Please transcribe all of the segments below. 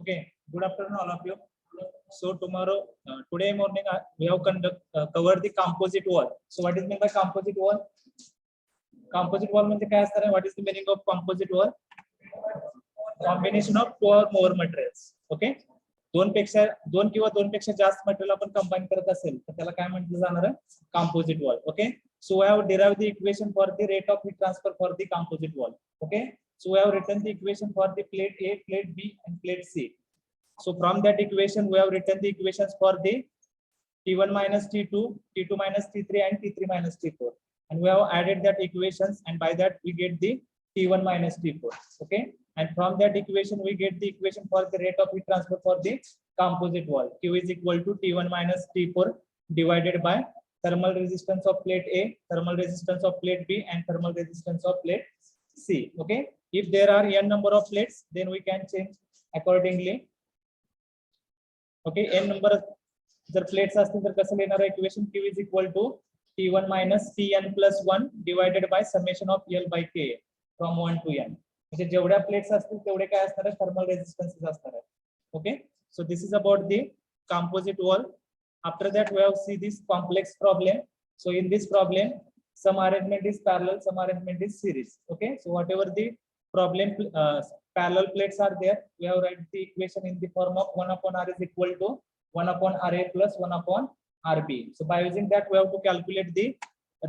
Okay, good afternoon, all of you. So today morning, we have covered the composite wall. So what is meant by composite wall? Composite wall means what is the meaning of composite wall? Combination of two or more materials. Okay, दोन किंवा दोनपेक्षा जास्त material आपण combine करत असेल तर त्याला काय म्हटलं जाणार आहे? Composite wall. Okay, so we have derived the equation for the rate of heat transfer for the composite wall. Okay, so we have written the equation for the plate A, plate B, and plate C. So from that equation, we have written the equations for the T1 minus T2, T2 minus T3, and T3 minus T4. And we have added that equations, and by that we get the T1 minus T4. Okay, and from that equation we get the equation for the rate of heat transfer for the composite wall. Q is equal to T1 minus T4 divided by thermal resistance of plate A, thermal resistance of plate B, and thermal resistance of plate C. Okay, if there are n number of plates, then we can change accordingly. Okay, n number जर plates असतील तर कसं लिहिणार आहे equation? Q is equal to T1 minus Tn plus 1 divided by summation of L by K from 1 to n. म्हणजे जेवढ्या plates असतील तेवढे काय असणार आहे? थर्मल रेजिस्टन्सेस असणार आहे. Okay, so this is about the composite wall. After that we have see this complex problem. So in this problem, some arrangement is parallel, some arrangement is series. Okay, so whatever the problem parallel plates are there, we have write the equation in the form of 1 upon r is equal to 1 upon ra plus 1 upon rb. So by using that we have to calculate the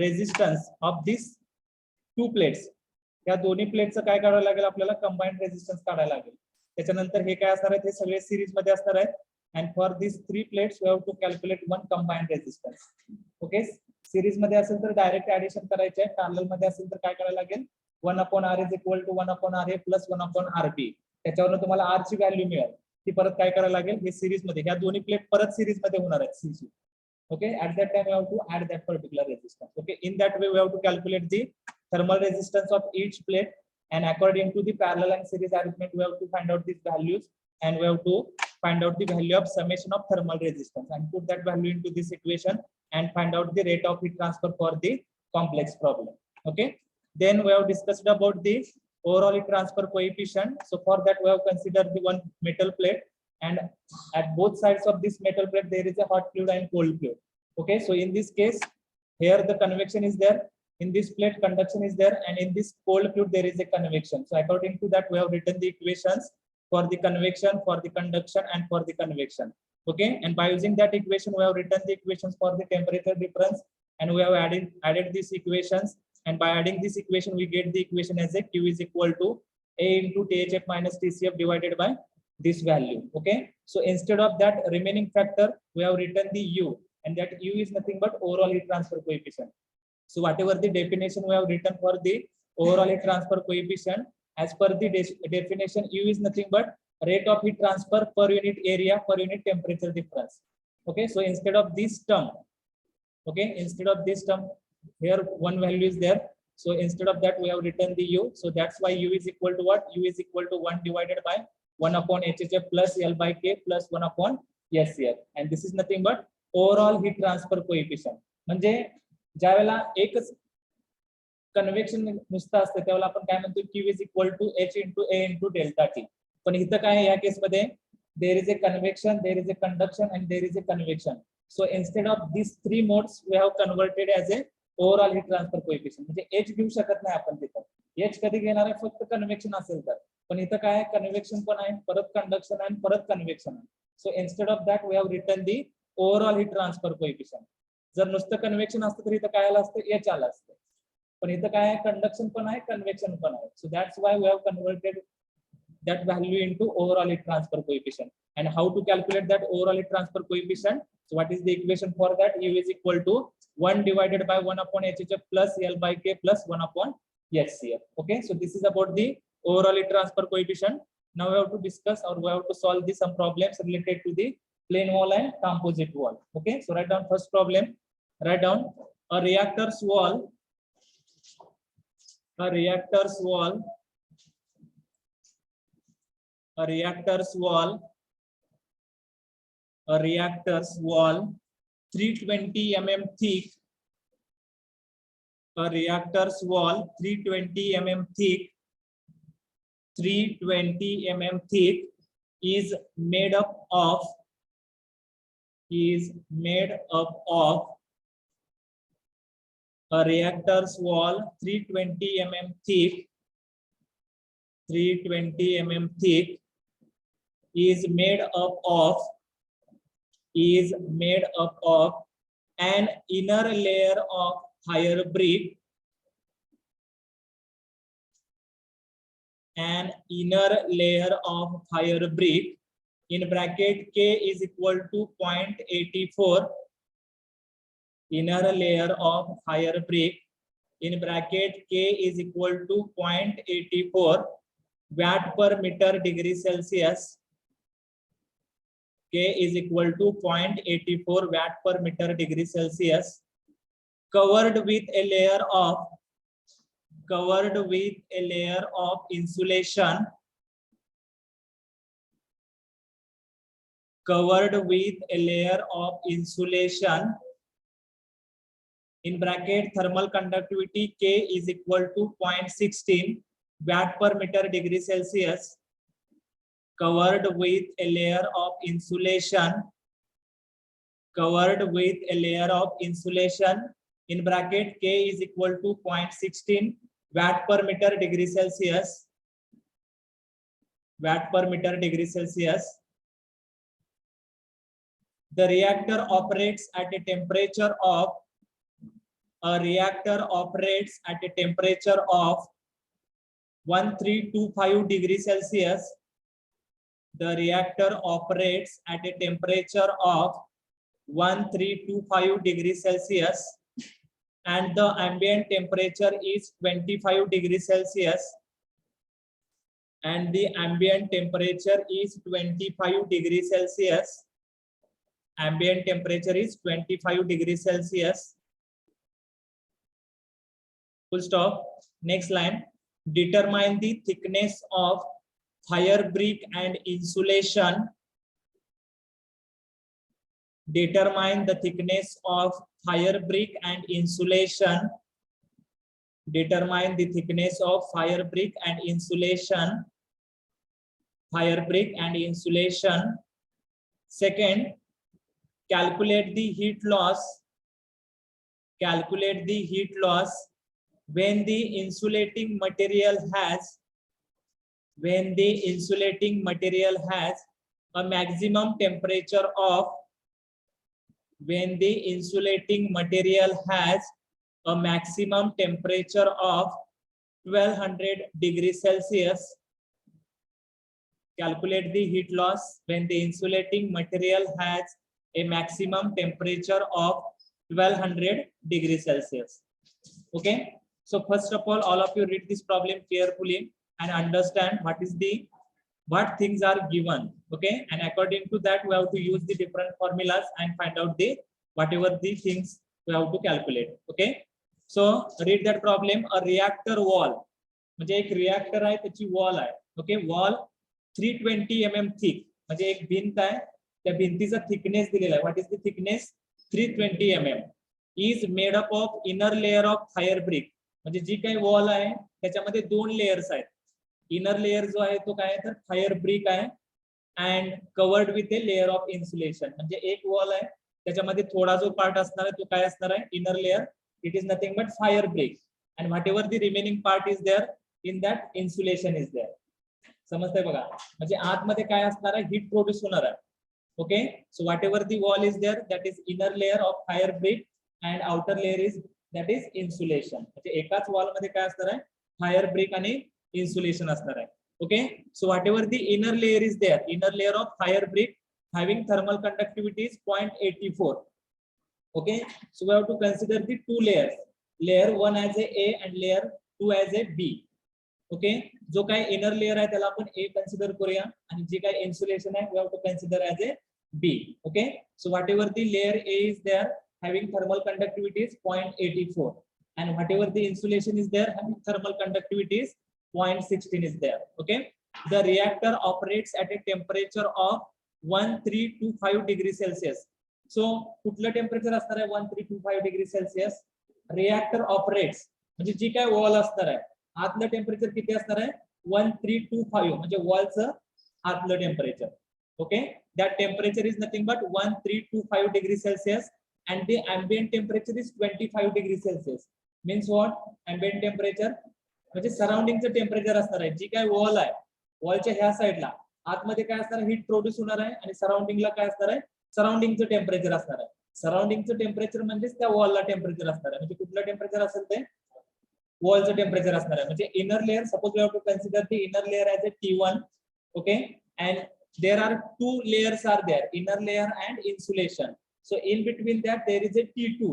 resistance of these two plates. या दोन्ही प्लेटचं काय काढावं लागेल आपल्याला? Combined resistance काढायला लागेल. त्याच्यानंतर हे काय असणार आहे? हे सगळे सीरीज मध्ये असणार आहे. And for these three plates we have to calculate one combined resistance. Okay, series मध्ये असेल तर डायरेक्ट ऍडिशन करायचे आहे. पॅरलल मध्ये असेल तर काय करायला लागेल? 1 upon r is equal to 1 upon ra plus 1 upon rb. त्याच्यावरून तुम्हाला r ची व्हॅल्यू मिळेल. ती परत काय करायला लागेल? हे सीरीज मध्ये ह्या दोन्ही प्लेट परत सीरीज मध्ये होणार आहेत CC. Okay, at that time we have to add that particular resistance. Okay, in that way we have to calculate the thermal resistance of each plate, and according to the parallel and series arrangement we have to find out these values, and we have to find out the value of summation of thermal resistance and put that value into this equation and find out the rate of heat transfer for the complex problem. Okay, then we have discussed about the overall heat transfer coefficient. So for that we have considered the one metal plate, and at both sides of this metal plate there is a hot fluid and cold fluid. Okay, so in this case here the convection is there, in this plate conduction is there, and in this cold fluid there is a convection. So according to that we have written the equations for the convection, for the conduction, and for the convection. Okay, and by using that equation we have written the equations for the temperature difference, and we have added these equations, and by adding this equation we get the equation as a Q is equal to A into THF minus TCF divided by this value. Okay, so instead of that remaining factor we have written the U, and that U is nothing but overall heat transfer coefficient. So whatever the definition we have written for the overall heat transfer coefficient, as per the definition, U is nothing but rate of heat transfer per unit area per unit temperature difference. Okay, so instead of this term, okay, instead of this term here one value is there, so instead of that we have written the U. So that's why U is equal to what? U is equal to 1 divided by 1 upon HHF plus L by K plus 1 upon SCF, and this is nothing but overall heat transfer coefficient. म्हणजे ज्यावेळेला एकच convection नुसतं असतं त्यावेळेला आपण काय म्हणतो? Q is equal to H into A into delta T. पण इथं काय या केस मध्ये there is a convection, there is a conduction, and there is a convection. So instead of these three modes we have converted as a overall heat transfer coefficient. म्हणजे H घेऊ शकत नाही आपण तिथं. H कधी घेणार आहे? फक्त कन्व्हेक्शन असेल तर. पण इथं काय आहे? कन्व्हेक्शन पण आहे, परत कंडक्शन आहे, परत कन्व्हेक्शन आहे. So instead of that we have written the overall heat transfer coefficient. जर नुसतं कन्व्हेक्शन असतं तर इथं काय आलं असतं? H आलं असतं. पण इथं काय आहे? कंडक्शन पण आहे, कन्व्हेक्शन पण आहे. So that's why we have converted that value into overall heat transfer coefficient. And how to calculate that overall heat transfer coefficient? So what is the equation for that? U is equal to 1 divided by 1 upon HHF plus L by K plus 1 upon HCF. Okay, so this is about the overall heat transfer coefficient. Now we have to discuss, or we have to solve some problems related to the plain wall and composite wall. Okay, so write down first problem. Write down a reactor's wall. A reactor's wall. A reactor's wall. A reactor's wall 320 mm thick. A reactor's wall 320 mm thick. 320 mm thick is made up of a reactor's wall 320 mm thick. 320 mm thick is made up of an inner layer of higher brick, an inner layer of higher brick, in bracket K is equal to 0.84, inner layer of higher brick, in bracket K is equal to 0.84 watt per meter degree Celsius. K is equal to 0.84 watt per meter degree Celsius, covered with a layer of insulation, in bracket thermal conductivity K is equal to 0.16 watt per meter degree Celsius, covered with a layer of insulation, in bracket K is equal to 0.16 watt per meter degree Celsius, The reactor operates at a temperature of 1325 degrees Celsius. The reactor operates at a temperature of 1325 degrees Celsius and the ambient temperature is 25 degrees Celsius. And the ambient temperature is 25 degrees Celsius. Ambient temperature is 25 degrees Celsius. Full stop. Next line. Determine the thickness of fire brick and insulation. Determine the thickness of fire brick and insulation. Determine the thickness of fire brick and insulation. Second, calculate the heat loss. When the insulating material has a maximum temperature of 1200 degrees Celsius. Calculate the heat loss when the insulating material has a maximum temperature of 1200 degrees Celsius. Okay. So first of all of you read this problem carefully and understand what things are given. Okay. And according to that, we have to use the different formulas and find out whatever the things we have to calculate. Okay. So read that problem. A reactor wall. म्हणजे एक reactor आहे त्याची wall आहे. Okay. Wall 320 mm thick. म्हणजे एक भिंत आहे त्या भिंतीचा thickness दिलेला आहे. What is the thickness? 320 mm. Is made up of inner layer of fire brick. म्हणजे जी काही wall आहे त्याच्यामध्ये दोन layers आहेत. Inner layer जो आहे तो काय आहे तर fire brick आहे and covered with a layer of insulation. म्हणजे एक wall आहे त्याच्यामध्ये थोडा जो पार्ट असणार आहे तो काय असणार आहे inner layer. It is nothing but fire brick and whatever the remaining part is there in that insulation is there. समजतंय बघा म्हणजे आतमध्ये काय असणार आहे heat produce होणार आहे. Okay, so whatever the wall is there that is inner layer of fire brick and outer layer is that is insulation. म्हणजे एकाच wall मध्ये काय असणार आहे fire brick आणि insulation असणार आहे. Okay, so whatever the inner layer is there, inner layer of fire brick having thermal conductivity is 0.84. Okay, so we have to consider the two layers, layer 1 as a and layer 2 as a B. Okay, जो काय inner layer आहे त्याला आपण A consider करूया आणि जे काय insulation आहे we have to consider as a B. Okay, so whatever the layer A is there having thermal conductivity is 0.84, and whatever the insulation is there having thermal conductivity is 0.16 is there. Okay, the reactor operates at a temperature of 1325 degrees Celsius. So कुठलं temperature असणार आहे 1325 degree Celsius. Reactor operates म्हणजे जी काय wall असणार आहे आतलं temperature किती असणार आहे 1325 म्हणजे वॉलचं आतलं temperature. Okay, that temperature is nothing but 1325 degrees Celsius and the ambient temperature is 25 degrees Celsius. Means what? Ambient temperature म्हणजे सराउंडिंगचं टेम्परेचर असणार आहे. जी काय वॉल आहे वॉलच्या ह्या साइडला आतमध्ये काय असणार आहे हीट प्रोड्यूस होणार आहे आणि सराउंडिंगला काय असणार आहे सराउंडिंगचं टेम्परेचर असणार आहे. सराउंडिंगचं टेम्परेचर म्हणजे त्या वॉलला टेम्परेचर असणार आहे. म्हणजे कुठलं टेम्परेचर असेल ते वॉलचं टेम्परेचर असणार आहे. म्हणजे inner layer suppose we have to consider the inner layer as a T1. Okay, and there are two layers are there, inner layer and insulation. So in between that there is a T2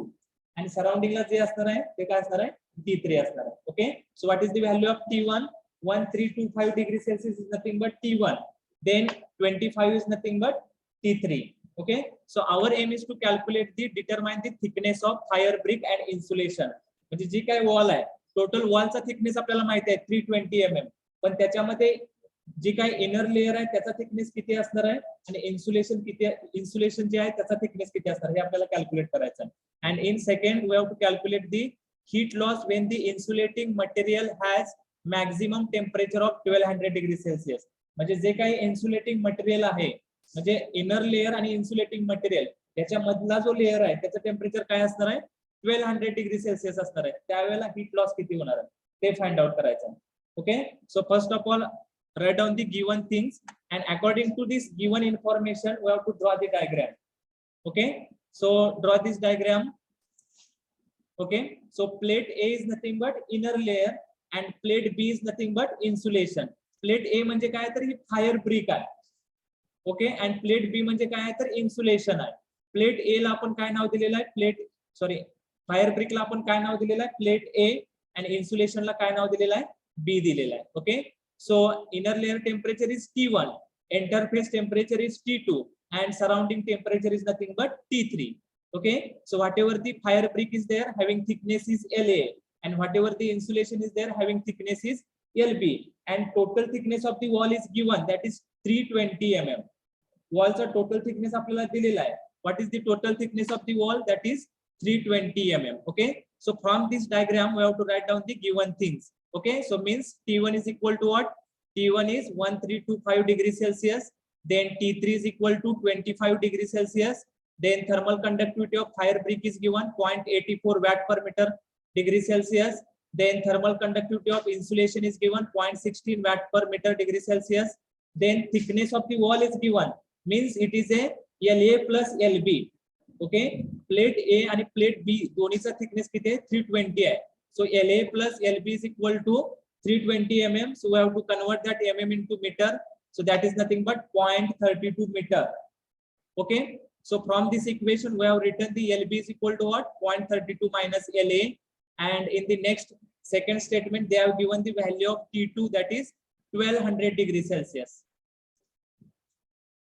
and surrounding ला जे असणार आहे ते काय असणार आहे T3 असणार आहे. Okay, so what is the value of T1? 1325 degrees Celsius is nothing but T1, then 25 is nothing but T3. Okay, so our aim is to calculate determine the thickness of fire brick and insulation. म्हणजे जी काय wall आहे total वॉलचा thickness आपल्याला माहिती आहे 320 mm, पण त्याच्यामध्ये जी काय inner layer आहे त्याचा थिकनेस किती असणार आहे आणि इन्सुलेशन किती इन्सुलेशन जे आहे त्याचा थिकनेस किती असणार हे आपल्याला कॅल्क्युलेट करायचं आहे. And in second we have to calculate the heat loss when the insulating material has maximum temperature of 1200 degree Celsius. म्हणजे जे काही इन्सुलेटिंग मटेरियल आहे म्हणजे इनर लेयर आणि इन्सुलेटिंग मटेरियल याच्या मधला जो लेयर आहे त्याचं टेम्परेचर काय असणार आहे 1200 डिग्री सेल्सिअस असणार आहे. त्यावेळेला हीट लॉस किती होणार आहे ते फाइंड आउट करायचं आहे. Okay, so first of all write down the given things and according to this given information we have to draw the diagram. Okay, so draw this diagram. Okay, so plate A is nothing but inner layer and plate B is nothing but insulation. Plate A म्हणजे काय तर ही fire brick आहे. Okay, and plate B म्हणजे काय तर insulation आहे. Plate A ला आपण काय नाव दिलेलं आहे फायर ब्रिकला आपण काय नाव दिलेलं आहे प्लेट A आणि इन्सुलेशनला काय नाव दिलेलं आहे B दिलेलं आहे. Okay, so inner layer temperature is T1, interface temperature is T2 and surrounding temperature is nothing but T3. Okay, so whatever the fire brick is there having thickness is LA and whatever the insulation is there having thickness is LB and total thickness of the wall is given, that is 320 mm. Wall चा total thickness आपल्याला दिलेला आहे. What is the total thickness of the wall? That is 320 mm. Okay, so from this diagram we have to write down the given things. Okay, so means T1 is equal to what? T1 is 1325 degrees Celsius, then T3 is equal to 25 degrees Celsius, then thermal conductivity of fire brick is given 0.84 watt per meter degree Celsius, then thermal conductivity of insulation is given 0.16 watt per meter degree Celsius, then thickness of the wall is given, means it is a LA plus LB. Okay, plate A and plate B दोन्हीचा thickness किती आहे 320 आहे. So LA plus LB is equal to 320 mm. So we have to convert that mm into meter. So that is nothing but 0.32 meter. Okay. So from this equation we have written the LB is equal to what? 0.32 minus LA. And in the next second statement they have given the value of T2, that is 1200 degrees Celsius.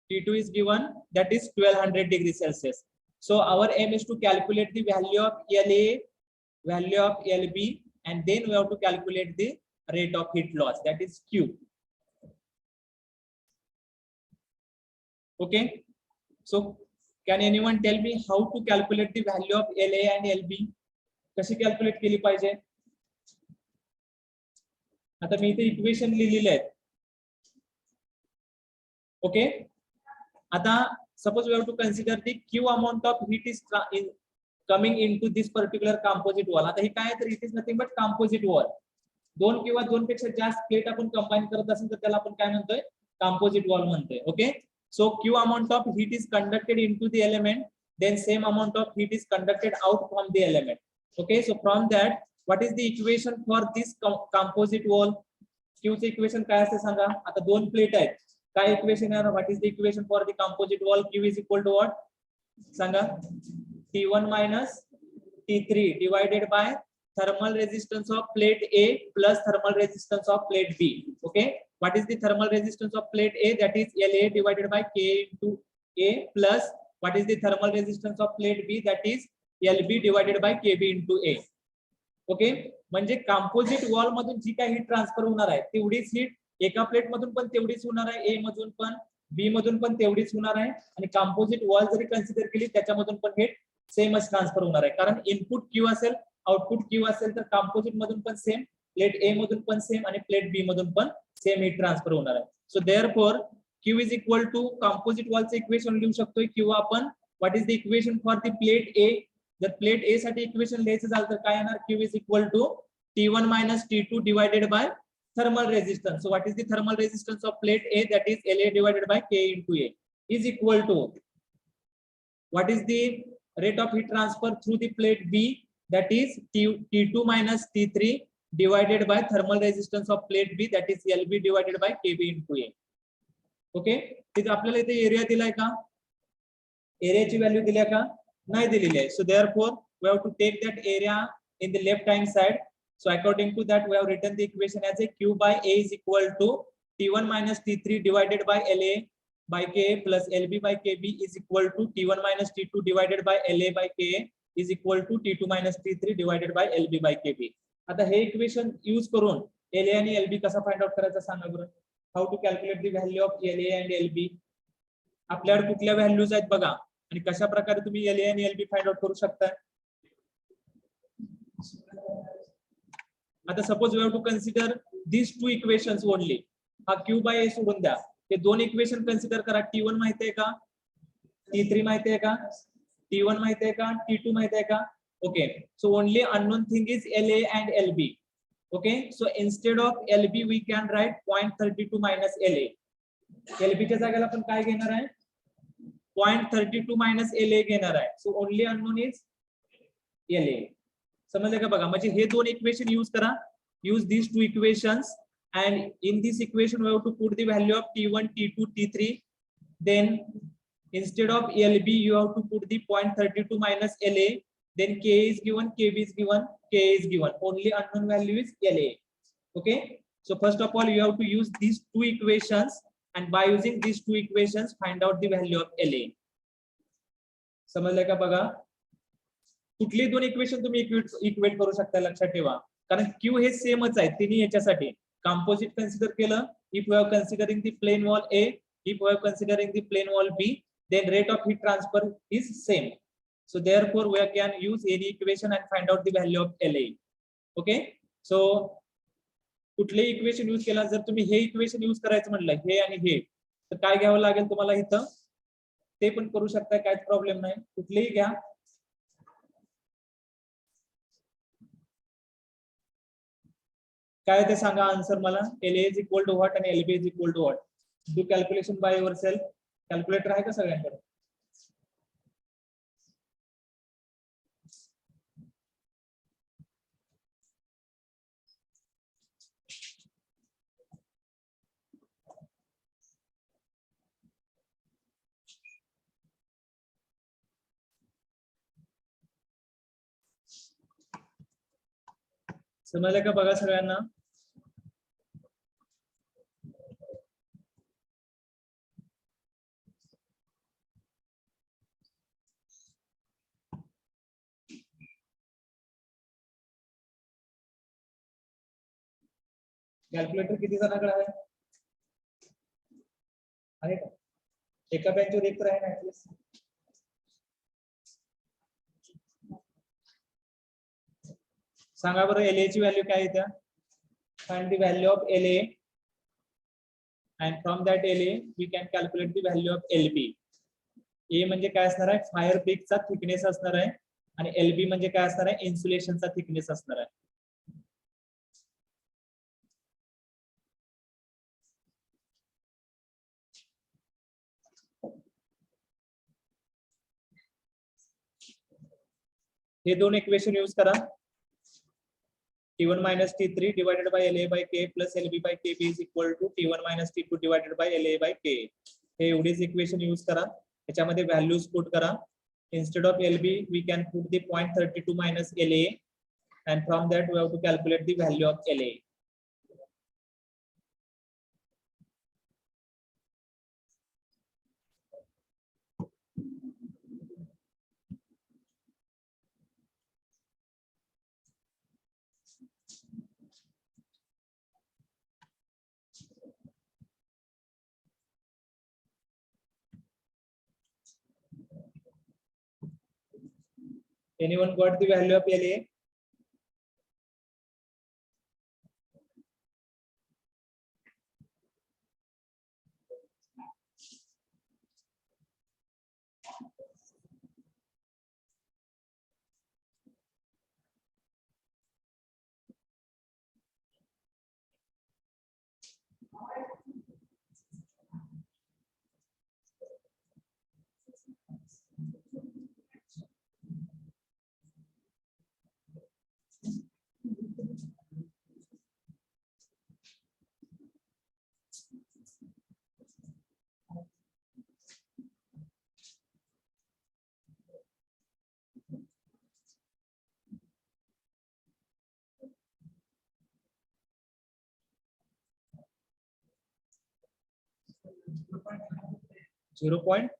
T2 is given, that is 1200 degrees Celsius. So our aim is to calculate the value of LA, value of LB, and then we have to calculate the rate of heat loss, that is Q. Okay, so can anyone tell me how to calculate the value of LA and LB? कशी calculate केली पाहिजे? आता मी इथे equation लिहिलेले आहेत. Okay, आता suppose we have to consider the Q amount of heat is coming into this particular composite wall. आता हे काय तर it is nothing but composite wall. दोन किंवा दोन पेक्षा जास्त प्लेट आपण कंबाईन करत असेल तर त्याला आपण काय म्हणतोय composite wall म्हणतोय. Okay, so Q amount of heat is conducted into the element, then same amount of heat is conducted out from the element. Okay, so from that what is the equation for this composite wall? Q चे equation काय असते सांगा. आता दोन plate आहेत, काय equation आहे? What is the equation for the composite wall? Q is equal to what सांगा? T1 minus T3 divided by thermal resistance of plate A plus thermal resistance of plate B. Okay, what is the thermal resistance of plate A? That is LA divided by K into A plus what is the thermal resistance of plate B, that is LB divided by KB into A. Okay, म्हणजे composite wall मधून जी काही heat transfer होणार आहे तेवढीच heat एका plate मधून पण तेवढीच होणार आहे, ए मधून पण बी मधून पण तेवढीच होणार आहे, आणि कंपोजिट वॉल जरी कन्सिडर केली त्याच्यामधून पण हीट सेमच ट्रान्सफर होणार आहे, कारण इनपुट क्यू असेल आउटपुट क्यू असेल तर कंपोजिट मधून पण सेम, प्लेट ए मधून पण सेम आणि प्लेट बी मधून पण सेम हीट ट्रान्सफर होणार आहे. So therefore Q is equal to composite वॉलचं इक्वेशन लिहू शकतोय किंवा आपण what is the equation for the plate A. जर प्लेट ए साठी इक्वेशन लिहायचं झालं तर काय येणार, Q is equal to T1 minus T2 divided by thermal resistance. So what is the thermal resistance of plate A, that is LA divided by K into A, is equal to what is the rate of heat transfer through the plate B, that is T2 minus T3 divided by thermal resistance of plate B, that is LB divided by KB into A. Okay, तिथे आपल्याला इथे area दिलाय का, एरियाची value दिल्या का, नाही दिलेली आहे. So therefore we have to take that area in the left hand side. So according to that we have written the equation as a Q by A is equal to T1 minus T3 divided by LA by K plus LB by KB is equal to T1 minus T2 divided by LA by K is equal to T2 minus T3 divided by LB by KB. आता हे equation use करून LA आणि LB कसा find out करायचा सांगा बरं. How to calculate the value of LA and LB. आपल्याकडे कुठल्या व्हॅल्यूज आहेत बघा आणि कशा प्रकारे तुम्ही LA आणि LB फाइंड आउट करू शकता. आता suppose we have to consider these two equations only. हा Q by A सोडून द्या, हे दोन इक्वेशन कन्सिडर करा. T1 माहिती आहे का, T3 माहिती आहे का, T1 माहिती आहे का, T2 माहिती आहे का. Okay, so only unknown thing is LA and LB. Okay, so instead of LB we can write 0.32 minus LA. LB च्या जागेला आपण काय घेणार आहे, 0.32 मायनस LA घेणार आहे. So only unknown is LA. समजलं का बघा, म्हणजे हे दोन इक्वेशन यूज करा, use these two equations and in this equation we have to put the value of T1, T2, T3. Then instead of LB you have to put the 0.32 minus LA. Then K is given, KB is given, K is given, only unknown value is LA. Okay, so first of all you have to use these two equations and by using these two equations find out the value of LA. समजलं का बघा, कुठली दोन equation तुम्ही equate करू शकता, लक्षात ठेवा, कारण क्यू हे सेमच आहे तिन्ही याच्यासाठी. कंपोजिट कन्सिडर केलं, if we are considering the plane wall A, if we are considering the plane wall B, then rate of heat transfer is same. So therefore we can use any equation and find out the value of LA. Okay, so कुठले equation use केला, जर तुम्ही हे equation use करायचं म्हटलं हे आणि हे, तर काय घ्यावं लागेल तुम्हाला इथं, ते पण करू शकता, काहीच प्रॉब्लेम नाही, कुठलेही घ्या. काय ते सांगा आन्सर मला. LA is equal to what आणि LB is equal to what. Do calculation by yourself. Calculator आहे का सगळ्यांकडे. समजलं का बघा सगळ्यांना. कॅल्क्युलेटर किती जणांकडे आहे का, एका बेंचवर एक तर आहे ना ऍटलीस्ट. सांगा बरं LA ची व्हॅल्यू काय येते. Find the value of LA and from that LA we can calculate the value of LB. A म्हणजे काय असणार आहे, फायर ब्रिकचा थिकनेस असणार आहे, आणि LB म्हणजे काय असणार आहे, इन्सुलेशनचा थिकनेस असणार आहे. हे दोन इक्वेशन यूज करा. T1 minus T3 divided by LA by K plus LB by KB is equal to T1 minus T2 divided by LA by K. हे एवढीच इक्वेशन यूज करा, त्याच्यामध्ये व्हॅल्यूज पुट करा. Instead of LB we can put the 0.32 minus LA and from that we have to calculate the value of LA. Anyone got the value of LA? Zero point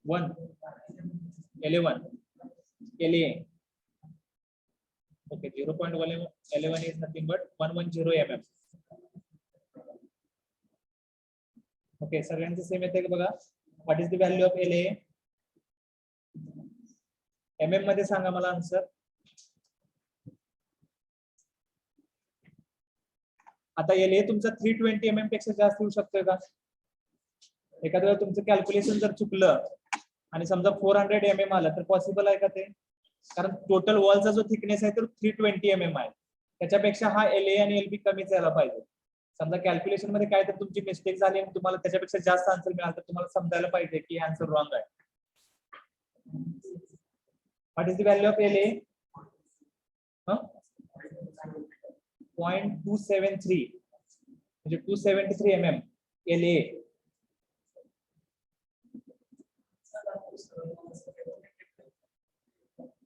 1 11 LA. Okay, 0.11 is nothing but 110 mm. Okay, सगळ्यांचं same येते का बघा. What is the value of LA? MM मध्ये सांगा मला answer. आता LA तुमचा 320 mm पेक्षा जास्त होऊ शकतोय का? एखाद्या वेळेला तुमचं कॅल्क्युलेशन जर चुकलं आणि समजा 400 mm आलं तर पॉसिबल आहे का ते? कारण टोटल वॉलचा जो थिकनेस आहे तो 320 mm आहे. त्याच्यापेक्षा हा LA आणि LB कमीच यायला पाहिजे. समजा कॅल्क्युलेशन मध्ये काय तर तुमची मिस्टेक झाली आणि तुम्हाला त्याच्यापेक्षा जास्त आन्सर मिळाला तर तुम्हाला समजायला पाहिजे की आन्सर रॉंग आहे. What is the value of LA? 0.273 म्हणजे 273 mm LA.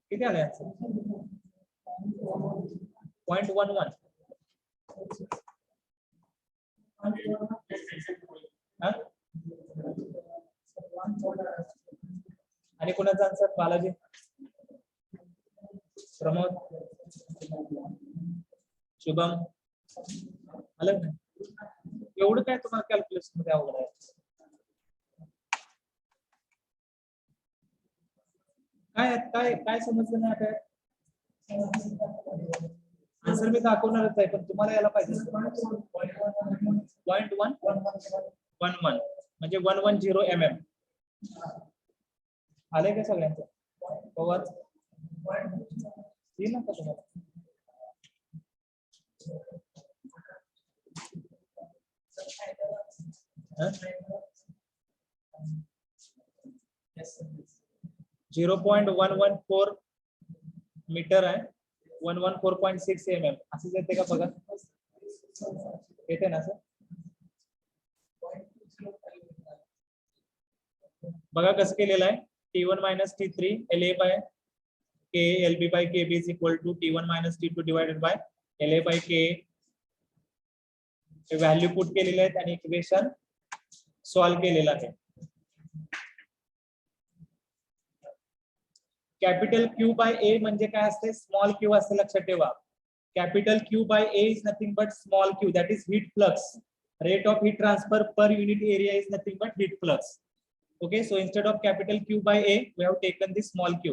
किती आले आन्सर? 0.11. आणि कोणाचा आन्सर? बालाजी, प्रमोद, शुभम आलं ना? एवढं काय तुम्हाला कॅल्क्युलेशन मध्ये अवघड आहे? काय काय काय समजलं नाही आता? आन्सर मी दाखवणारच आहे पण तुम्हाला यायला पाहिजे. 0.111 म्हणजे 110 mm. आले का सगळ्यांचं? पवार ना का तुम्हाला? 0.114 मीटर आहे. 114.6 mm असंच येते का बघा? येते ना सर? बघा कसं केलेलं आहे. T1 minus T3 LA by K LB by KB is equal to T1 minus T2 divided by LA by K. हे व्हॅल्यू पुट केलेले आहेत आणि इक्वेशन सॉल्व केलेलं आहे. कॅपिटल Q by A म्हणजे काय असते? स्मॉल Q असते, लक्षात ठेवा. Capital Q by A is nothing but small q, that is heat flux. Rate of heat transfer per unit area is nothing but heat flux. Okay, so instead of capital Q by A we have taken this small q.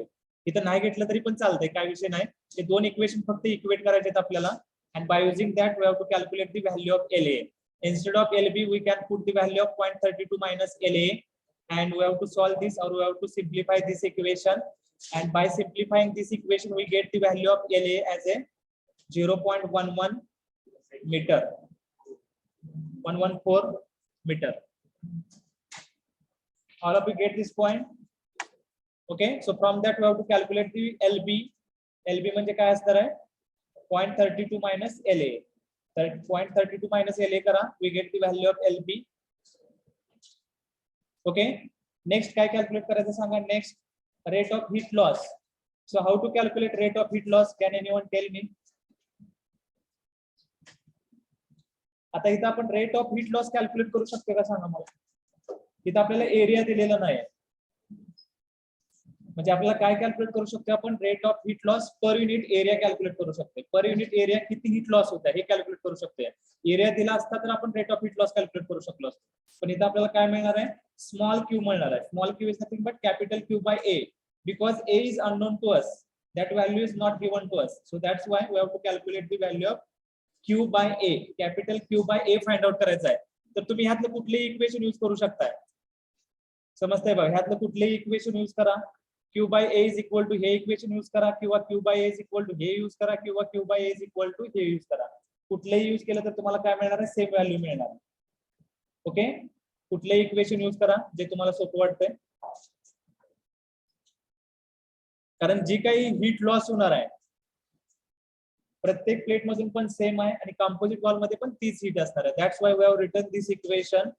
इथं नाही घेतलं तरी पण चालतंय, काय विषय नाही. हे दोन इक्वेशन फक्त इक्वेट करायचे आहेत आपल्याला. And by using that we have to calculate the value of LA. Instead of LB we can put the value of 0.32 minus LA, and we have to solve this, or we have to simplify this equation. And by simplifying this equation we get the value of LA as a 0.11 meter, 114 meter. All of you get this point? Okay, so from that we have to calculate the LB. LB म्हणजे काय असणार आहे? 0.32 minus LA. 0.32 minus LA करा, we get the value of LB. Okay, next काय calculate करायचं सांगा? Next, rate of heat loss. So how to calculate rate of heat loss? Can anyone tell me? आता इथं आपण rate of heat loss calculate करू शकतो का सांगा मला? इथं आपल्याला एरिया दिलेला नाही, म्हणजे आपल्याला काय कॅल्क्युलेट करू शकतो आपण? Rate of heat loss per unit area calculate करू शकतो. पर युनिट एरिया किती हीट लॉस होत आहे हे कॅल्क्युलेट करू शकतो. एरिया दिला असता तर आपण rate of heat loss calculate करू शकलो असतो, पण इथं आपल्याला काय मिळणार आहे? स्मॉल क्यू मिळणार आहे. Small Q is nothing but capital Q by A. because A is unknown to us, that value is not given to us, so that's why we have to calculate the value of Q by A, capital Q by A find out करायचं आहे. तर तुम्ही ह्यातलं कुठलेही equation use करू शकताय. समजतंय बघा, ह्यातलं कुठलेही इक्वेशन यूज करा. Q by A is equal to हे इक्वेशन यूज करा, किंवा Q by A is equal to हे यूज करा, किंवा Q by A is equal to हे यूज करा. कुठलेही यूज केलं तर तुम्हाला काय मिळणार आहे, सेम व्हॅल्यू मिळणार आहे. ओके, कुठलेही इक्वेशन यूज करा जे तुम्हाला सोपं वाटतंय, कारण जी काही हीट लॉस होणार आहे प्रत्येक प्लेट मधून पण सेम आहे, आणि कंपोजिट वॉल मध्ये पण तीच हीट असणार आहे. That's why we have written this equation.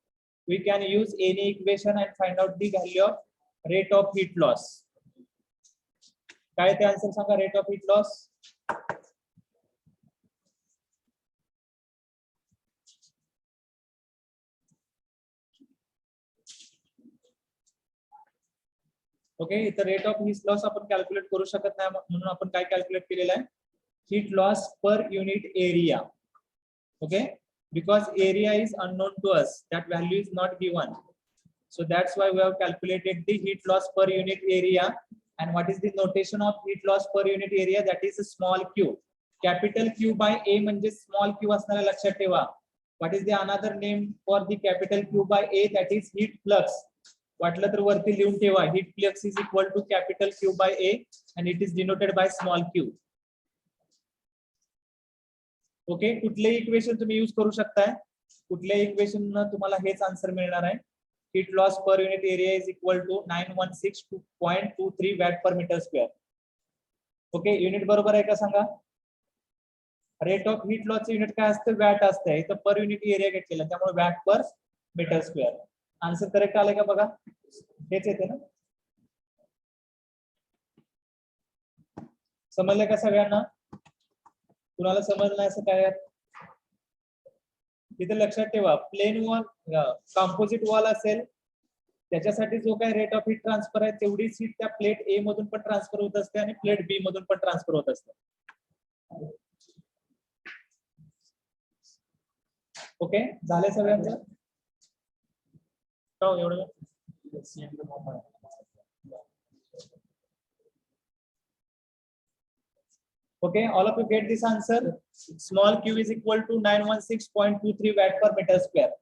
We can use any equation and find out the value of rate of heat loss. काय ते आन्सर सांगा, rate of heat loss. Okay, इथं rate of heat loss आपण calculate करू शकत नाही, म्हणून आपण काय कॅल्क्युलेट केलेलं आहे, heat loss per unit area. Okay, because area is unknown to us, that value is not given, so that's why we have calculated the heat loss per unit area. And what is the notation of heat loss per unit area? That is a small q. Capital Q by A म्हणजे small q असणार आहे, लक्षात ठेवा. What is the another name for the capital Q by A? That is heat flux. वाटलं तर वरती लिहून ठेवा, heat flux is equal to capital Q by A and it is denoted by small q. Okay, कुठलेही equation तुम्ही use करू शकताय, कुठल्याही इक्वेशन तुम्हाला हेच आन्सर मिळणार आहे. Heat loss per unit area is equal to 916.23 watt per metre square. Okay, unit बरोबर आहे का सांगा. Rate of heat loss unit काय असतं, वॅट असतं. इथं पर युनिट एरिया घेतलेला, त्यामुळे watt per metre square. Answer correct आले का बघा, हेच येते ना. समजलं का सगळ्यांना, कुणाला समजलं नाही असं काय. तिथे लक्षात ठेवा, प्लेन वॉल कंपोजिट वॉल असेल त्याच्यासाठी जो काय रेट ऑफ हीट ट्रान्सफर आहे तेवढीच हीट त्या प्लेट ए मधून पण ट्रान्सफर होत असते आणि प्लेट बी मधून पण ट्रान्सफर होत असते. ओके, झाले सगळ्यांचं एवढं. Okay, all of you get this answer. Small q is equal to 916.23 watt per meter square.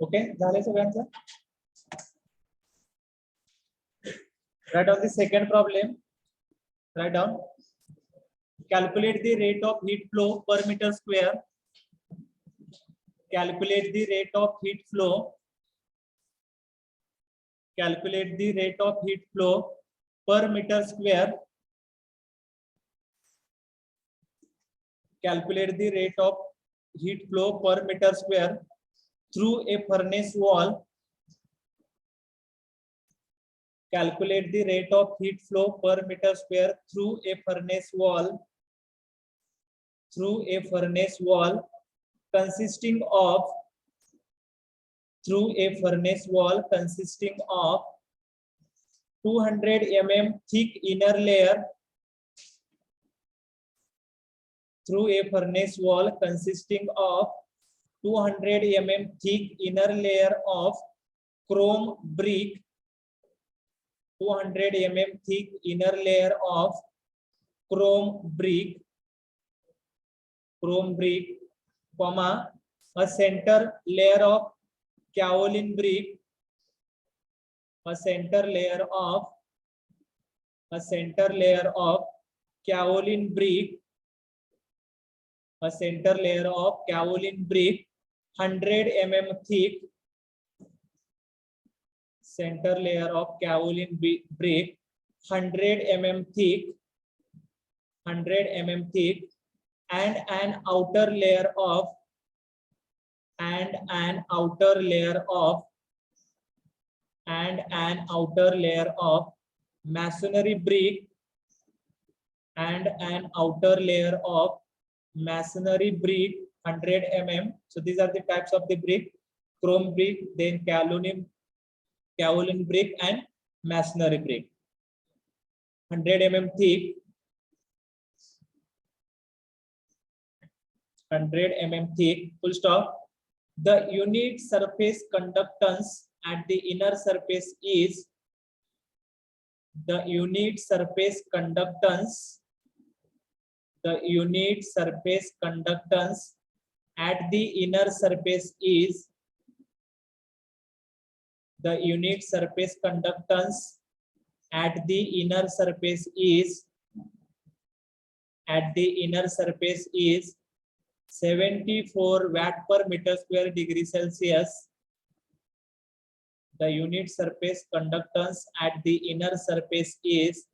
Okay, झाले सगळ्यांचं. Write down the second problem. Write down. Calculate the rate of heat flow per meter square. Calculate the rate of heat flow. Calculate the rate of heat flow per meter square. Calculate the rate of heat flow per meter square through a furnace wall. Calculate the rate of heat flow per meter square through a furnace wall. Through a furnace wall consisting of. Through a furnace wall consisting of 200 mm thick inner layer. Through a furnace wall consisting of 200 mm thick inner layer of chrome brick. 200 mm thick inner layer of chrome brick. Chrome brick, comma, a center layer of kaolin brick. A center layer of. A center layer of kaolin brick. A center layer of kaolin brick 100 mm thick. Center layer of kaolin brick 100 mm thick. 100 mm thick and an outer layer of. and an outer layer of masonry brick and an outer layer of masonry brick 100 mm. So these are the types of the brick: chrome brick, then kaolin brick, and masonry brick. 100 mm thick, 100 mm thick, full stop. The unit surface conductance at the inner surface is the unit surface conductance at the inner surface is the unit surface conductance at the inner surface is 74 watt per meter square degree Celsius. The unit surface conductance at the inner surface is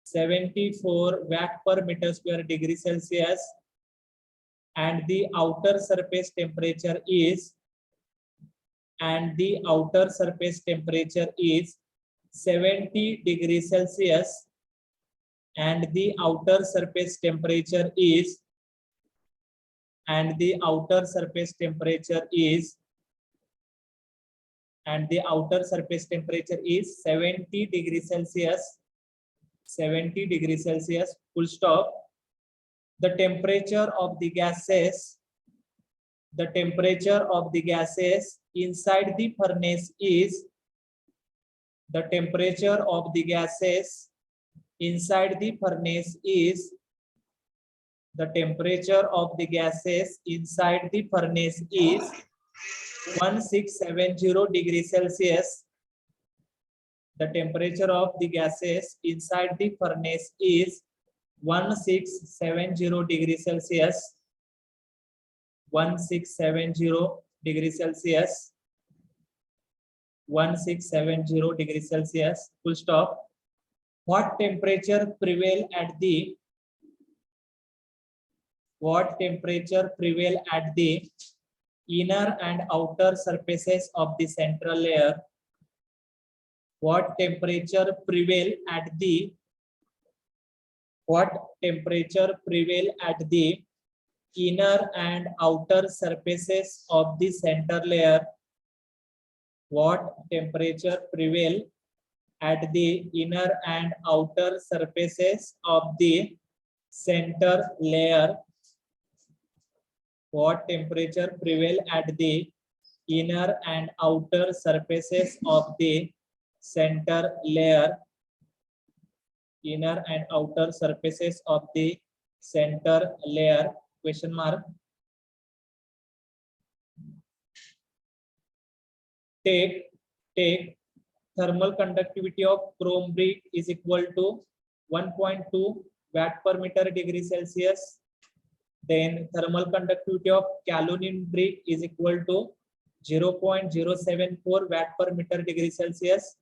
74 watt per meter square degree Celsius, and the outer surface temperature is 70 degrees Celsius, and the outer surface temperature is 70 degrees Celsius, full stop. The temperature of the gases inside the furnace is the temperature of the gases inside the furnace is 1670 degrees Celsius. The temperature of the gases inside the furnace is 1670 degrees Celsius. 1670 degrees Celsius. 1670 degrees Celsius. Full stop. What temperature prevail at the inner and outer surfaces of the central layer? What temperature prevail at the inner and outer surfaces of the center layer? What temperature prevail at the inner and outer surfaces of the center layer? What temperature prevail at the inner and outer surfaces of the center layer? Inner and outer surfaces of the center layer? Question mark. Take thermal conductivity of chrome brick is equal to 1.2 watt per meter degree Celsius. Then thermal conductivity of kaolin brick is equal to 0.074 watt per meter degree Celsius,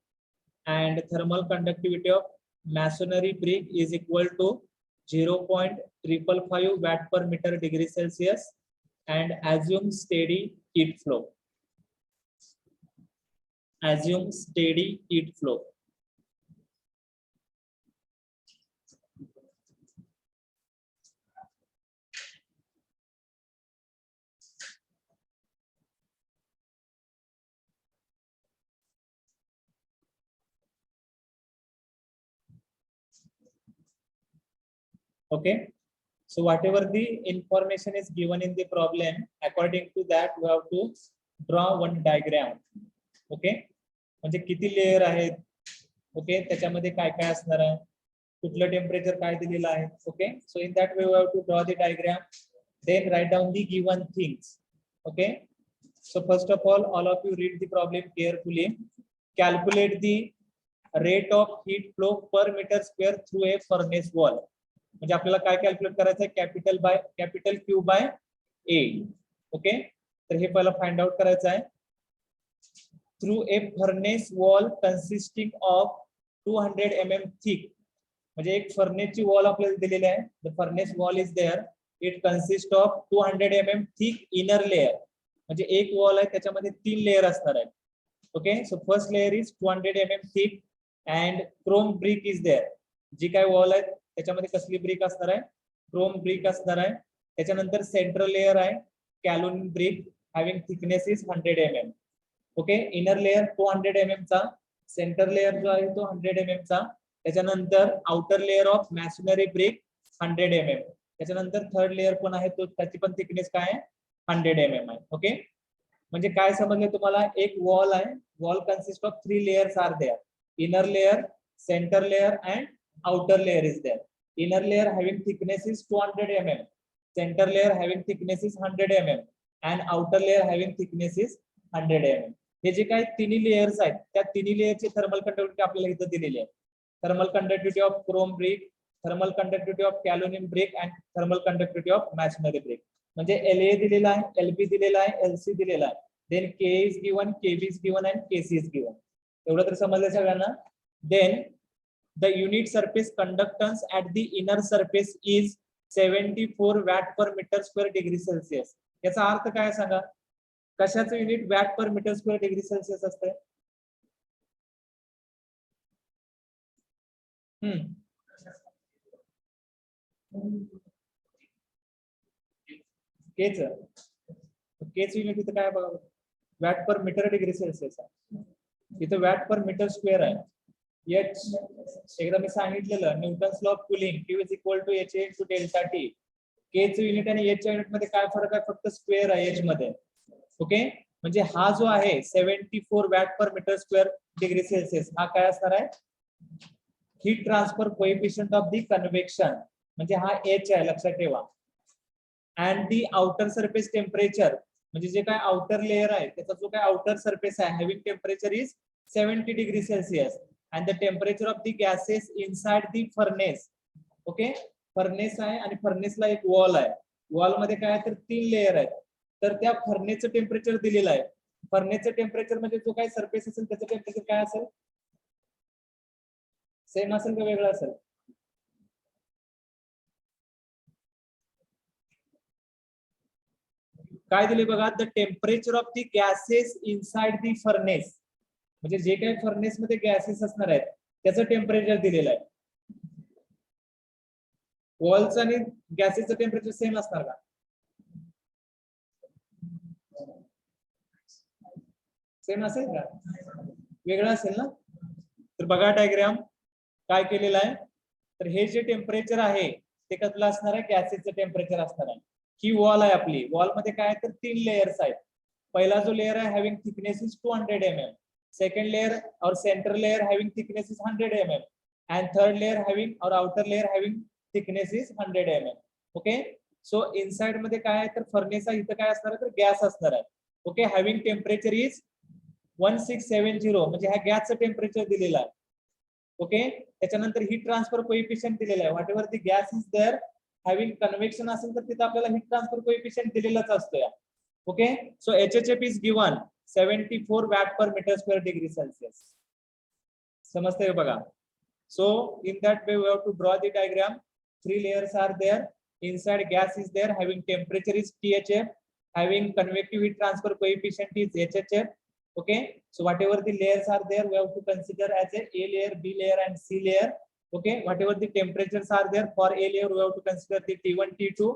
and thermal conductivity of masonry brick is equal to 0.555 watt per meter degree Celsius, and assume steady heat flow. Assume steady heat flow. Okay, so whatever the information is given in the problem, according to that we have to draw one diagram. Okay, म्हणजे किती layer आहेत, okay, त्याच्यामध्ये काय काय असणार आहे, कुठलं temperature काय दिलेलं आहे. Okay, so in that way we have to draw the diagram, then write down the given things. Okay, so first of all of you read the problem carefully. Calculate the rate of heat flow per meter square through a furnace wall. म्हणजे आपल्याला काय calculate करायचं आहे, capital Q by A. Okay, तर हे पहिला find out करायचं आहे. Through a furnace wall consisting of 200 mm thick, म्हणजे एक फर्नेसची वॉल आपल्याला दिलेली आहे. The furnace wall is there, it consist of 200 mm thick inner layer म्हणजे एक वॉल आहे त्याच्यामध्ये 3 लेअर असणार आहेत. Okay, so first layer is 200 mm thick and chrome brick is there. जी काय वॉल आहे त्याच्यामध्ये कसली ब्रिक असणार आहे? क्रोम ब्रिक असणार आहे. त्याच्यानंतर सेंट्रल लेअर आहे kaolin brick having thickness is 100 mm. Okay, inner layer 200 mm चा, सेंटर लेअर जो आहे तो 100 mm चा, त्याच्यानंतर outer layer of masonry brick 100 mm, त्याच्यानंतर थर्ड लेअर पण आहे तो त्याची पण थिकनेस काय आहे 100 mm आहे. ओके, म्हणजे काय समजले तुम्हाला? एक वॉल आहे, wall consist of 3 layers are there, inner layer, centre layer and outer layer is there. Inner layer having thickness is 200 mm, centre layer having thickness is 100 mm and outer layer having thickness is 100 mm. हे जे काही तिन्ही layers आहेत त्या तिन्ही लेयरची thermal conductivity आपल्याला इथं दिलेली आहे. Thermal conductivity of chrome brick, thermal conductivity of kaolin brick and thermal conductivity of masonry brick. म्हणजे LA दिलेला आहे, LB दिलेला आहे, LC दिलेला आहे. Then K is given, KB is given and KC is given. एवढं तर समजलं सगळ्यांना? Then the unit surface conductance at the inner surface is 74 watt per metre square degree Celsius. याचा अर्थ काय सांगा? कशाचं unit watt per metre square degree Celsius असते? केच युनिट इथं काय बघा, watt per metre degree Celsius आहे. इथं वॅट पर मीटर स्क्वेअर आहे. एच एकदा मी सांगितलेलं Newton's law of cooling Q is equal to H into delta T. केच युनिट आणि एच युनिट मध्ये काय फरक आहे? फक्त स्क्वेअर आहे एच मध्ये. ओके, म्हणजे हा जो आहे 74 watt per metre square degree Celsius हा काय असणार आहे? Heat transfer coefficient of the convection, म्हणजे हा एच आहे लक्षात ठेवा. And the outer surface temperature, म्हणजे जे काय आउटर लेअर आहे त्याचा जो काय आउटर सरफेस आहे having temperature is 70 degree Celsius and the temperature of the gases inside the furnace. Okay, furnace आहे आणि फर्नेसला एक वॉल आहे. वॉल मध्ये काय आहे तर 3 लेअर आहेत. तर त्या फर्नेसचं टेम्परेचर दिलेलं आहे. फर्नेसचं टेम्परेचर म्हणजे जो काय सरफेस असेल त्याचं टेम्परेचर काय असेल? सेम असेल का वेगळं असेल? काय दिले बघा? The temperature of the gases inside the furnace, म्हणजे जे काही फर्नेस मध्ये गॅसेस असणार आहेत त्याचं टेम्परेचर दिलेलं आहे. वॉलचं आणि गॅसेसचं टेम्परेचर सेम असणार का? सेम असेल का? वेगळं असेल ना? तर बघा डायग्राम काय केलेलं आहे. तर हे जे टेम्परेचर आहे ते कसलं असणार आहे? गॅसेसचं टेम्परेचर असणार आहे. ही वॉल आहे आपली. वॉल मध्ये काय आहे तर 3 लेयर्स आहेत. पहिला जो लेयर आहे having thickness is 200 mm, second layer or centre layer having thickness is 100 mm and third layer having or outer layer having thickness is 100 mm. Okay, so inside मध्ये काय आहे तर फर्नेस आहे, इथं काय असणार आहे तर गॅस असणार आहे. ओके, हॅव्हिंग टेम्परेचर इज 1670, म्हणजे ह्या गॅसचं टेम्परेचर दिलेलं आहे. ओके, त्याच्यानंतर हीट ट्रान्सफर कोएफिशियंट दिलेलं आहे. Whatever the gas is there having convection असेल तर तिथं आपल्याला हीट ट्रान्सफर कोएफिशियंट दिलेलाच असतो या. Okay, so HHF is given 74 watt per metre square degree Celsius. समजतंय बघा? So in that way we have to draw the diagram. 3 layers are there. Inside gas is there having temperature is THF, having convective heat transfer coefficient is HHF. Okay, so whatever the layers are there we have to consider as a layer, B layer and C layer. Okay, whatever the temperatures are there for A layer we have to consider the T1 T2,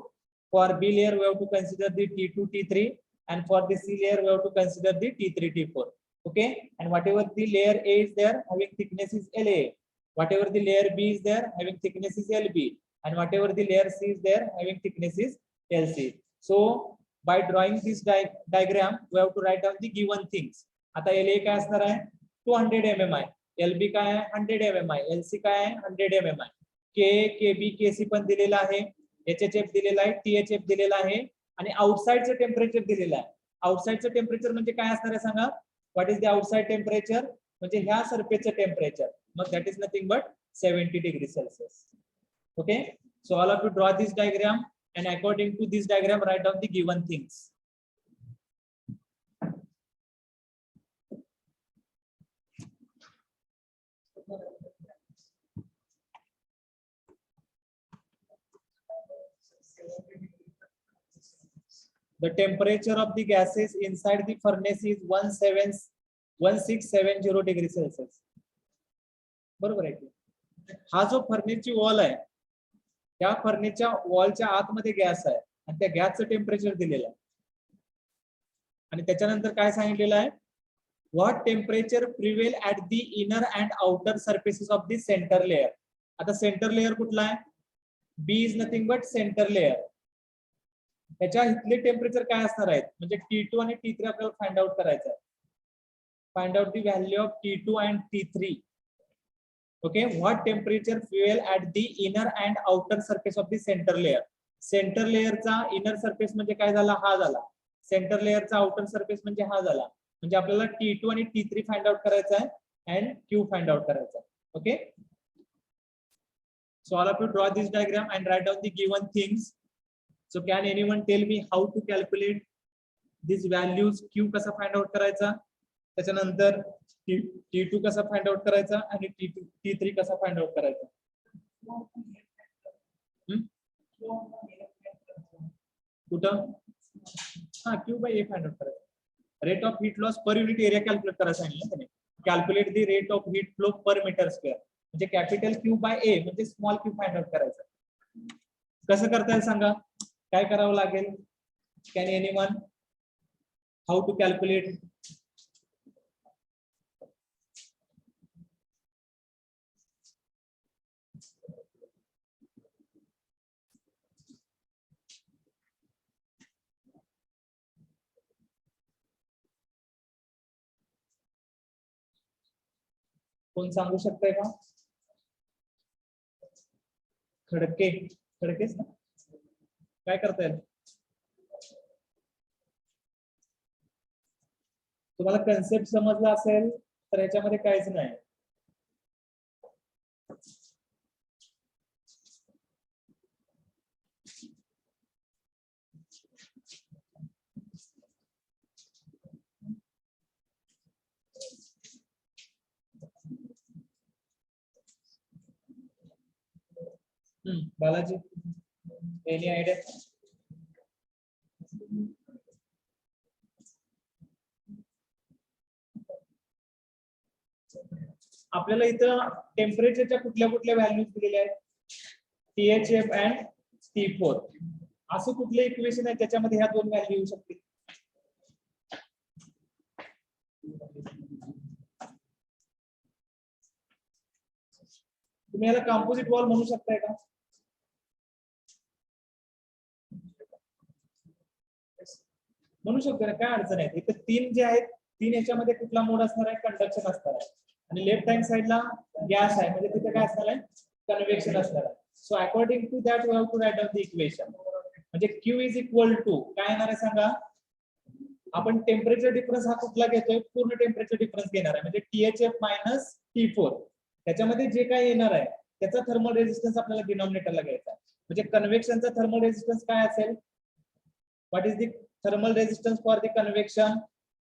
for B layer we have to consider the T2 T3 and for the C layer we have to consider the T3 T4. Okay, and whatever the layer A is there having thickness is LA, whatever the layer B is there having thickness is LB, and whatever the layer C is there having thickness is LC. So by drawing this diagram we have to write down the given things. आता LA काय असणार आहे 200 mm आहे, LB काय आहे 100 mm आहे, LC काय आहे 100 mm आहे, KB KC पण दिलेला आहे, HHF दिलेला आहे, THF दिलेला आहे आणि आउटसाइडचं टेम्परेचर दिलेलं आहे. आउटसाइडचं टेम्परेचर म्हणजे काय असणार आहे सांगा? What is the outside temperature? म्हणजे ह्या सरफेसचं टेम्परेचर, मग that is nothing but 70 degree Celsius. Okay, so all of you draw this diagram and according to this diagram write down the given things. the temperature of the gases inside the furnace is 1670 degree Celsius. बरोबर आहे की? हा जो फर्नेसची wall आहे, त्या फर्नेसच्या वॉलच्या आतमध्ये gas आहे आणि त्या गॅसचं टेम्परेचर दिलेलं आहे. आणि त्याच्यानंतर काय सांगितलेलं आहे, what temperature prevail at the inner and outer surfaces of the centre layer. आता सेंटर लेअर कुठला आहे? B is nothing but centre layer. त्याच्या इथले टेम्परेचर काय असणार आहेत, म्हणजे T2 आणि T3 आपल्याला फाइंड आउट करायचं आहे. Find out the value of T2 and T3. Okay, what temperature fuel at the inner and outer surface of the centre layer. Centre लेअरचा इनर सरफेस म्हणजे काय झाला, हा झाला. सेंटर लेअरचा आउटर सरफेस म्हणजे हा झाला. म्हणजे आपल्याला T2 आणि T3 फाइंड आउट करायचा आहे अँड Q फाइंड आउट करायचा आहे. Okay, so all of you draw this diagram and write down the given things. So can anyone tell me how to calculate these values? Q कसा find out करायचा, त्याच्यानंतर T2 कसा find out करायचा आणि T3 कसा find out करायचा. कुठं? हा, Q by A find out करायचा. Rate of heat loss per unit area calculate करायला सांगितलं त्याने. Calculate the rate of heat flow per metre square. म्हणजे कॅपिटल Q by A म्हणजे स्मॉल q फाइंड आउट करायचं. कसं करता येईल सांगा, काय करावं लागेल? Can anyone how to calculate? कोण सांगू शकतंय का? खडकेच ना, काय करता येईल? तुम्हाला कन्सेप्ट समजला असेल तर याच्यामध्ये काहीच नाही. Balaji, any idea? आपल्याला इथं टेम्परेचरच्या कुठल्या कुठल्या व्हॅल्यूज दिलेल्या आहेत? THF and T4. असं कुठलं इक्वेशन आहे त्याच्यामध्ये ह्या दोन व्हॅल्यू येऊ शकतील? तुम्ही याला कंपोजिट वॉल म्हणू शकताय का? म्हणू शकतो ना, काय अडचण आहे? इथे तीन जे आहेत, तीन याच्यामध्ये कुठला मोड असणार आहे? कंडक्शन असणार आहे. आणि लेफ्ट हँड साइडला गॅस आहे, म्हणजे तिथे काय असणार आहे? कन्व्हेक्शन असणार आहे. So according to that we have to write down the equation. म्हणजे Q इज इक्वल टू काय येणार आहे सांगा? आपण टेम्परेचर डिफरन्स हा कुठला घेतोय? पूर्ण टेम्परेचर डिफरन्स घेणार आहे, म्हणजे THF मायनस T4. त्याच्यामध्ये जे काय येणार आहे त्याचा थर्मल रेजिस्टन्स आपल्याला डिनॉमिनेटरला घ्यायचा आहे. म्हणजे कन्व्हेक्शनचा थर्मल रेजिस्टन्स काय असेल? What is the thermal resistance for the convection?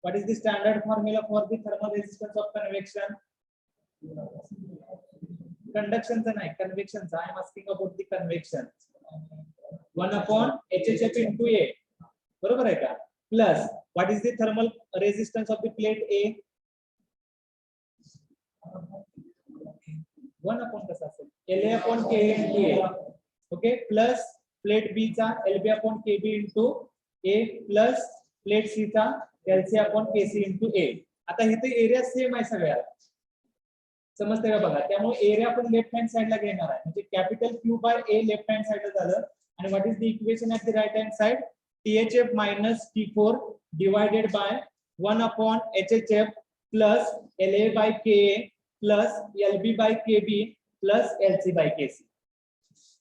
What is the standard formula for the thermal resistance of convection? Conduction चा नाही, convection चा. I am asking about the convection. 1 upon HHF into A. बरोबर आहे का? Plus what is the thermal resistance of the plate A? 1 upon कसा असेल? LA upon K into A. Okay, plus plate B चा LB upon KB into A plus plate C चा LC upon KC into A. आता इथे area same आहे सगळ्या, समजते का बघा? त्यामुळे एरिया आपण लेफ्ट हँड साइडला घेणार आहे, म्हणजे capital Q by A left hand साइडला झालं. आणि what is the equation at the right hand side? THF minus T4 divided by 1 upon HHF plus LA by KA plus LB by KB plus LC by KC.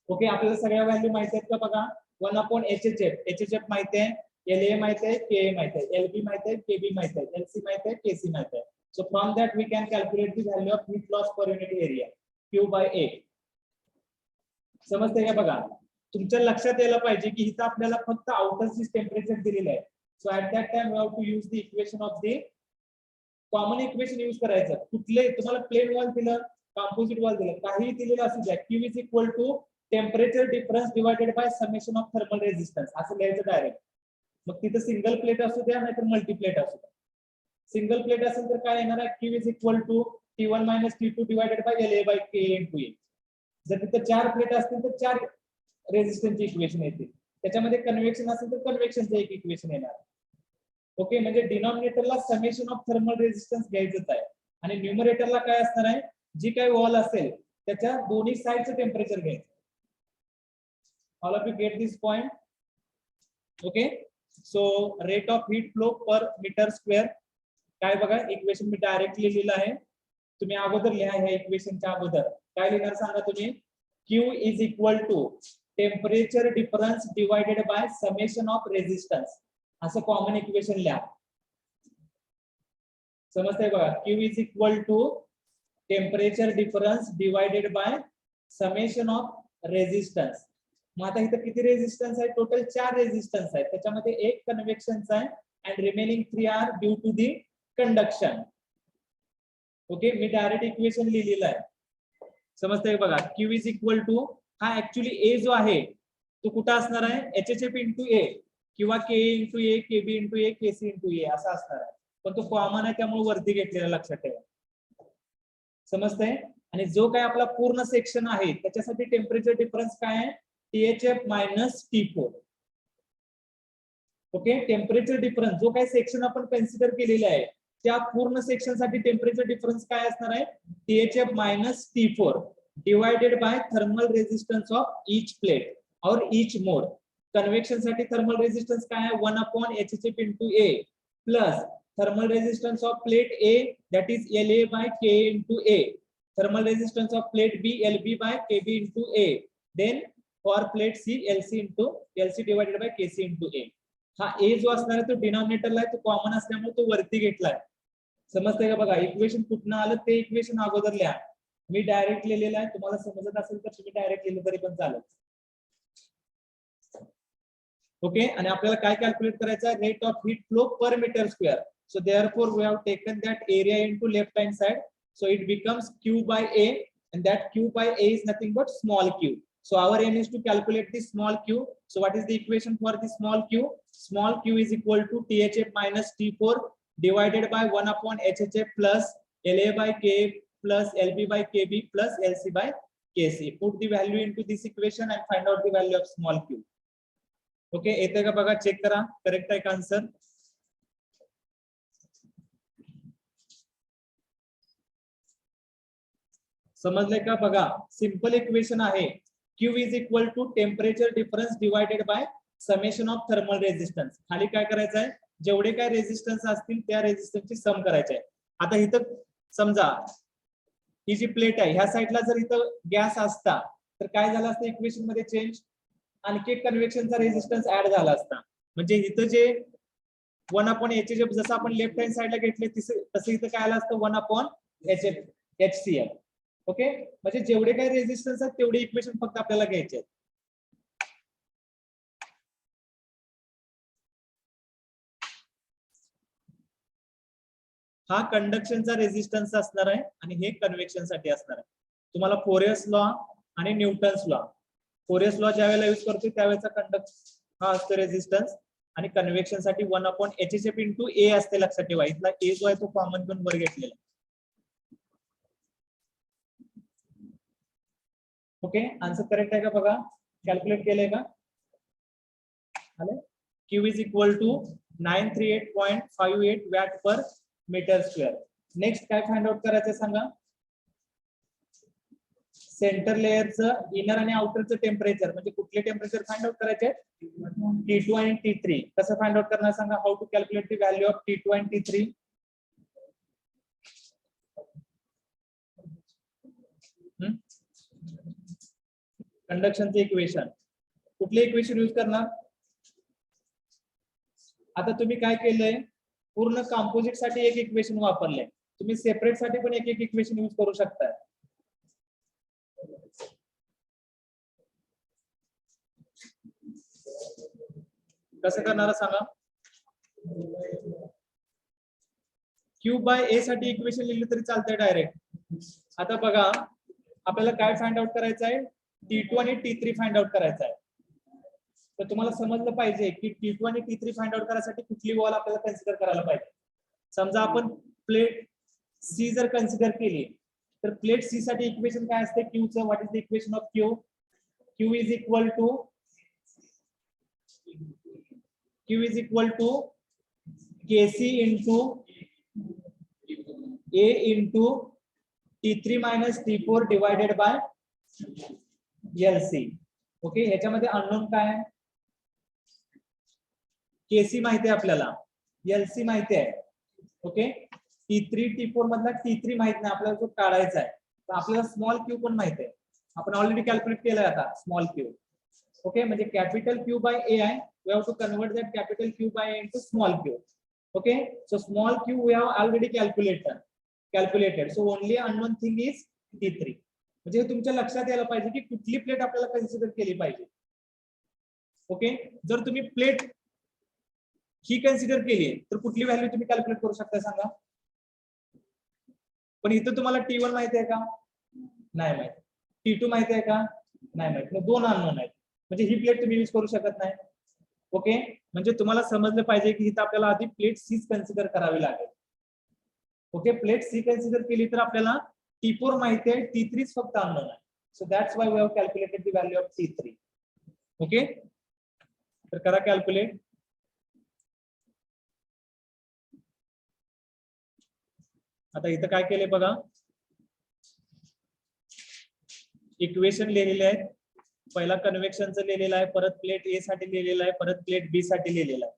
Okay, आपल्याला सगळ्या value माहिती आहेत का बघा? 1 upon HHF माहिती आहे, LA माहिती आहे, KA माहिती आहे, LB माहिती आहे, KB माहिती आहे, LC माहिती आहे, KC माहिती आहे. So from that we can calculate the value of heat loss per unit area Q by A. समजते का बघा? तुमच्या लक्षात यायला पाहिजे की इथं आपल्याला फक्त आउटरची टेम्परेचर दिलेलं आहे. So at that time we have to use the equation of the common equation use करायचं. कुठले तुम्हाला प्लेन वॉल दिलं, कंपोजिट वॉल दिलं, काही दिलेलं असू द्या, Q is equal to temperature difference divided by summation of thermal resistance असं लिहायचं डायरेक्ट. मग तिथे सिंगल प्लेट असू द्या नाहीतर मल्टी प्लेट असू द्या. सिंगल प्लेट असेल तर काय येणार आहे, Q is equal to T1 minus T2 divided by LA by K into A. जर तिथे 4 प्लेट असतील तर 4 रेझिस्टन्सची इक्वेशन येते. त्याच्यामध्ये कन्व्हेक्शन असेल तर कन्व्हेक्शनचं एक इक्वेशन येणार. ओके, म्हणजे डिनॉमिनेटरला समेशन ऑफ थर्मल रेझिस्टन्स घ्यायचंच आहे आणि न्यूमरेटरला काय असणार आहे, जी काही वॉल असेल त्याच्या दोन्ही साइडचं टेम्परेचर घ्यायचं. All of you get this point? Okay, so rate of heat flow per metre square काय बघा, इक्वेशन मी डायरेक्टली लिहिलं आहे. तुम्ही अगोदर लिहा, ह्या इक्वेशनच्या अगोदर काय लिहिणार सांगा तुम्ही. Q is equal to temperature difference divided by summation of resistance, असं कॉमन इक्वेशन लिहा. समजतंय बघा, Q is equal to temperature difference divided by summation of resistance. मग आता इथे किती रेझिस्टन्स आहे, टोटल 4 रेझिस्टन्स आहेत, त्याच्यामध्ये एक कन्व्हेक्शनचा आहे and remaining 3 are due to the conduction. Okay, मी डायरेक्ट इक्वेशन लिहिलेलं आहे. समजतंय बघा, Q इज इक्वल टू, हा ऍक्च्युली ए जो आहे तो कुठं असणार आहे, HHF इंटू ए किंवा के इंटू ए, केबी इंटू ए, केसी इंटू ए असा असणार आहे, पण तो कॉमन आहे त्यामुळे वरती घेतलेला, लक्षात ठेवा. समजतंय? आणि जो काय आपला पूर्ण सेक्शन आहे त्याच्यासाठी टेम्परेचर डिफरन्स काय आहे, THF minus T4. Okay, temperature difference जो काय सेक्शन आपण कन्सिडर केलेला आहे त्या पूर्ण सेक्शन साठी टेम्परेचर डिफरन्स काय असणार आहे, THF minus T4 divided by thermal resistance of each plate और ईच मोड. कन्व्हेक्शन साठी थर्मल रेजिस्टन्स काय आहे, 1/HHF into A plus thermal resistance of plate A that is LA by K into A, thermal resistance of plate B LB by KB into A, then for plate C LC into LC divided by KC into A. हा A जो असणार आहे तो डिनॉमिनेटरला आहे, तो common असल्यामुळे तो वरती घेतलाय. समजतंय का बघा, इक्वेशन कुठनं आलं ते इक्वेशन अगोदर लिहा. मी डायरेक्ट लिहिलेलं आहे, तुम्हाला समजत असेल तर तुम्ही डायरेक्ट लिहिलं तरी पण चालेल. ओके, आणि आपल्याला काय कॅल्क्युलेट करायचं आहे, rate of heat flow per metre square. So therefore we have taken that area into left hand side, so it becomes Q by A, and that Q by A is nothing but small q. So our aim is to calculate the small q. So what is the equation for the small q? Small q is equal to THF minus T4 divided by 1/HHF plus LA by K plus LB by KB plus LC by KC. Put the value into this equation and find out the value of small q. Okay, येते का बघा, check करा correct आहे का answer. समजले का बघा, simple equation आहे. Q is equal to temperature difference divided by summation of thermal resistance. खाली काय करायचं आहे, जेवढे काय रेजिस्टन्स असतील त्या रेजिस्टन्सची सम करायचे आहे. आता इथं समजा ही जी प्लेट आहे ह्या साईडला जर इथं गॅस असता तर काय झालं असतं, इक्वेशन मध्ये चेंज, आणखी एक कन्व्हेक्शनचा रेजिस्टन्स ऍड झाला असता. म्हणजे इथं जे 1/HHF जसं आपण लेफ्ट हँड साईडला घेतले तसं इथं काय आलं असतं 1/HCl. ओके, म्हणजे जेवढे काही रेजिस्टन्स आहेत तेवढे इक्वेशन फक्त आपल्याला घ्यायचे आहेत. हा कंडक्शनचा रेजिस्टन्स असणार आहे आणि हे कन्व्हेक्शन साठी असणार आहे. तुम्हाला फोरियर्स लॉ आणि न्यूटन्स लॉ, फोरियर्स लॉ ज्या वेळेला यूज करतो त्यावेळेचा कंडक्ट हा असतो रेजिस्टन्स, आणि कन्व्हेक्शन साठी 1/HHF इंटू ए असते, लक्षात ठेवा. इथला ए जो आहे तो कॉमन घेऊन वर घेतलेला. ओके, आन्सर करेक्ट आहे का बघा, कॅल्क्युलेट केलंय का. Q is equal to 938.58 watt per metre square. Next काय फाइंड आउट करायचं सांगा, सेंटर लेअरचं इनर आणि आउटरचं टेम्परेचर, म्हणजे कुठले टेम्परेचर फाइंड आउट करायचे, T2 आणि T3. कसं फाइंड आउट करणार सांगा, how to calculate the value of T2 आणि T3. कंडक्शनचे इक्वेशन, कुठले इक्वेशन यूज करणार. आता तुम्ही काय केलंय, पूर्ण कंपोजिट साठी एक इक्वेशन वापरले, तुम्ही सेपरेट साठी पण एक एक इक्वेशन यूज करू शकता. कसं करणार सांगा. Q बाय A साठी इक्वेशन लिहिलं तरी चालतंय डायरेक्ट. आता बघा आपल्याला काय फाइंड आउट करायचं आहे, T2 आणि T3 फाइंड आउट करायचं आहे. तर तुम्हाला समजलं पाहिजे की T2 आणि T3 फाइंड आउट करायसाठी कुठली वॉल आपल्याला कन्सिडर करायला पाहिजे. समजा आपण प्लेट सी जर कन्सिडर केली तर प्लेट सी साठी इक्वेशन काय असते Q चं. What is the equation of Q? Q is equal to KC into A into T3 minus T4 divided by LC. Okay, ह्याच्यामध्ये अननोन काय आहे? KC माहिती आहे आपल्याला, LC माहिती आहे. ओके, T3 T4 मधला T3 माहित नाही आपल्याला, जो काढायचा आहे. तर आपल्याला स्मॉल क्यू पण माहिती आहे, आपण ऑलरेडी कॅल्क्युलेट केलंय आता स्मॉल क्यू. ओके, म्हणजे कॅपिटल Q by A आहे. We have to convert that capital Q by A into small q. Okay, so small q we have already calculated. So only unknown thing is T3. म्हणजे तुमच्या लक्षात यायला पाहिजे की कुठली plate आपल्याला consider केली पाहिजे. ओके, जर तुम्ही प्लेट ही कन्सिडर केली तर कुठली व्हॅल्यू तुम्ही कॅल्क्युलेट करू शकता सांगा. पण इथं तुम्हाला T1 माहिती आहे का? नाही माहिती. T2 माहिती आहे का? नाही माहिती. दोन अननोन आहेत, म्हणजे ही प्लेट तुम्ही यूज करू शकत नाही. ओके, म्हणजे तुम्हाला समजलं पाहिजे की इथं आपल्याला आधी प्लेट सी कन्सिडर करावी लागेल. ओके, प्लेट सी कन्सिडर केली तर आपल्याला T4 माहिती आहे, T3 फक्त अननोन आहे. So that's why we have calculated the value of T3. Okay, तर करा कॅल्क्युलेट. आता इथं काय केलंय बघा, इक्वेशन लिहिलेले आहेत. पहिला कन्व्हेक्शनचं लिहिलेलं आहे, परत प्लेट ए साठी लिहिलेलं आहे, परत प्लेट बी साठी लिहिलेलं आहे.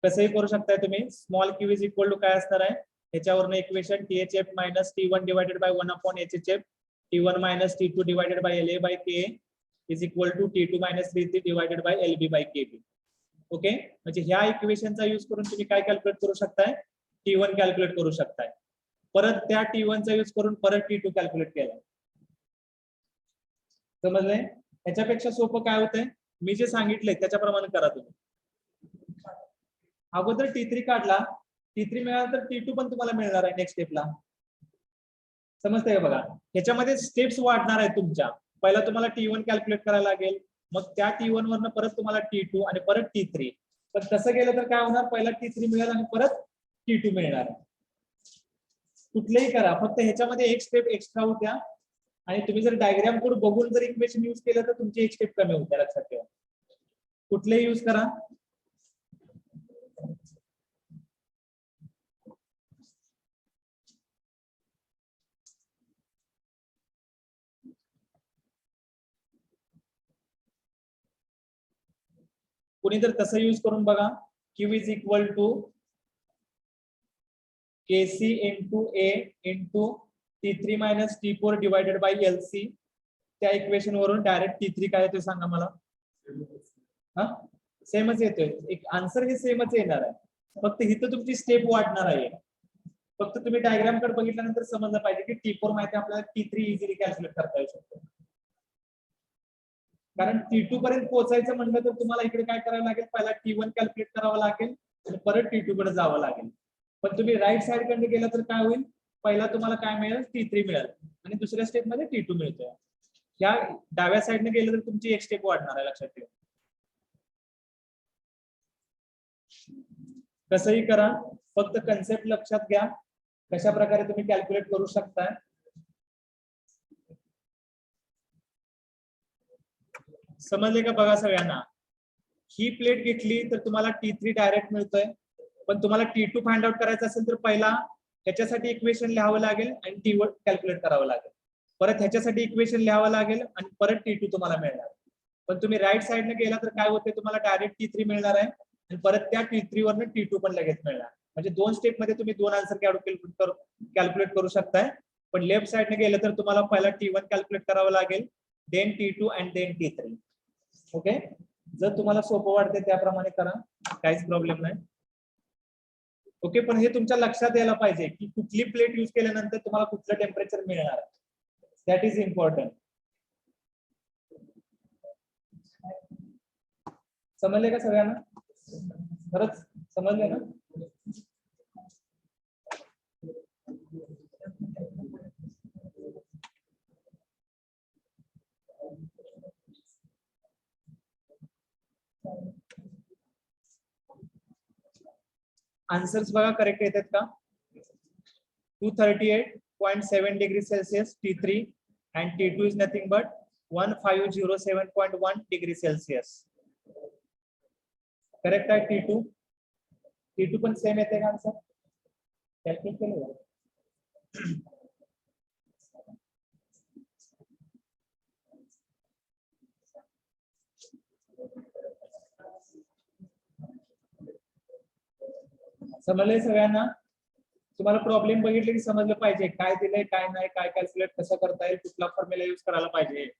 कसंही करू शकताय तुम्ही. Small Q is equal to काय असणार आहे, ह्याच्यावरनं equation THF minus T1 divided by 1 upon HHF, T1 minus T2 divided by LA by KA is equal to T2 minus T3 divided by LB by KB. Okay, म्हणजे ह्या इक्वेशनचा use करून तुम्ही काय calculate करू शकताय, T1 कॅल्क्युलेट करू शकताय. परत त्या T1 चा यूज करून परत T2 कॅल्क्युलेट केला. समजले? ह्याच्यापेक्षा सोपं काय होतंय, मी जे सांगितलंय त्याच्याप्रमाणे करा तुम्ही. अगोदर T3 काढला, T3 मिळाला तर T2 पण तुम्हाला मिळणार आहे नेक्स्ट स्टेपला. समजतंय का? बघा, ह्याच्यामध्ये स्टेप्स वाढणार आहेत तुमच्या. पहिला तुम्हाला T1 कॅल्क्युलेट करायला लागेल, मग त्या T1 वरनं परत तुम्हाला T2 आणि परत T3. पण तसं गेलं तर काय होणार, पहिला T3 मिळेल आणि परत T2 मिळणार. कुठलेही करा, फक्त ह्याच्यामध्ये एक स्टेप एक्स्ट्रा होत्या. आणि तुम्ही जर डायग्राम कोड बघून जर इक्वेशन यूज केलं तर तुमची एक स्टेप कमी होते, लक्षात ठेवा. कुठलेही यूज करा. कुणी तर तसं यूज करून बघा. Q is equal to KC into A into T3 minus T4 divided by LC. त्या इक्वेशन वरून डायरेक्ट T3 काय येतोय सांगा मला. हा, सेमच येतोय, एक आन्सर हे सेमच येणार आहे, फक्त इथं तुमची स्टेप वाढणार आहे. फक्त तुम्ही डायग्राम कडे बघितल्यानंतर समजलं पाहिजे की T4 माहिती आपल्याला T3 इझिली कॅल्क्युलेट करता येऊ शकतो. कारण T2 पर्यंत पोहोचायचं म्हणलं तर तुम्हाला इकडे काय करावं लागेल, पहिला T1 कॅल्क्युलेट करावं लागेल आणि परत T2 कडे जावं लागेल. पण तुम्ही राईट साइड कडे गेला तर काय होईल, पहिला तुम्हाला काय मिळेल, T3 मिळेल आणि दुसऱ्या स्टेप मध्ये T2 मिळतोय. या डाव्या साइडने गेलं तर तुमची एक स्टेप वाढणार आहे, लक्षात ठेवा. कसंही करा, फक्त कन्सेप्ट लक्षात घ्या, कशा प्रकारे तुम्ही कॅल्क्युलेट करू शकताय. समजले का? बघा सगळ्यांना, ही प्लेट घेतली तर तुम्हाला T3 डायरेक्ट मिळतोय, पण तुम्हाला T2 फाइंड आउट करायचं असेल तर पहिला ह्याच्यासाठी इक्वेशन लिहावं लागेल आणि T1 कॅल्क्युलेट करावं लागेल. परत ह्याच्यासाठी इक्वेशन लिहावं लागेल आणि परत T2 तुम्हाला मिळणार. पण तुम्ही राईट साइडने गेला तर काय होते, तुम्हाला डायरेक्ट T3 मिळणार आहे आणि परत त्या T3 वरनं T2 पण लगेच मिळणार. म्हणजे दोन स्टेप मध्ये तुम्ही दोन आन्सर कॅल्क्युलेट करू शकताय. पण लेफ्ट साइडने गेलं तर तुम्हाला पहिला T1 कॅल्क्युलेट करावं लागेल, then T2 and then T3. Okay, जर तुम्हाला सोपं वाटते त्याप्रमाणे करा, काहीच प्रॉब्लेम नाही. ओके, पण हे तुमच्या लक्षात यायला पाहिजे की कुठली प्लेट यूज केल्यानंतर तुम्हाला कुठलं टेम्परेचर मिळणार आहे. That is important. समजले का सगळ्यांना? खरंच समजले ना? आन्सर्स बघा करेक्ट येतात का? 238.7 degree Celsius T3 and T2 is nothing but 1507.1 degree Celsius. Correct आहे T2. T2 पण सेम येते का आन्सर? कॅल्क्युलेट केलं का? समजलंय सगळ्यांना? तुम्हाला प्रॉब्लेम बघितले की समजलं पाहिजे काय दिलंय काय नाही, काय कॅल्क्युलेट कसं करता येईल, कुठला फॉर्म्युला यूज करायला पाहिजे.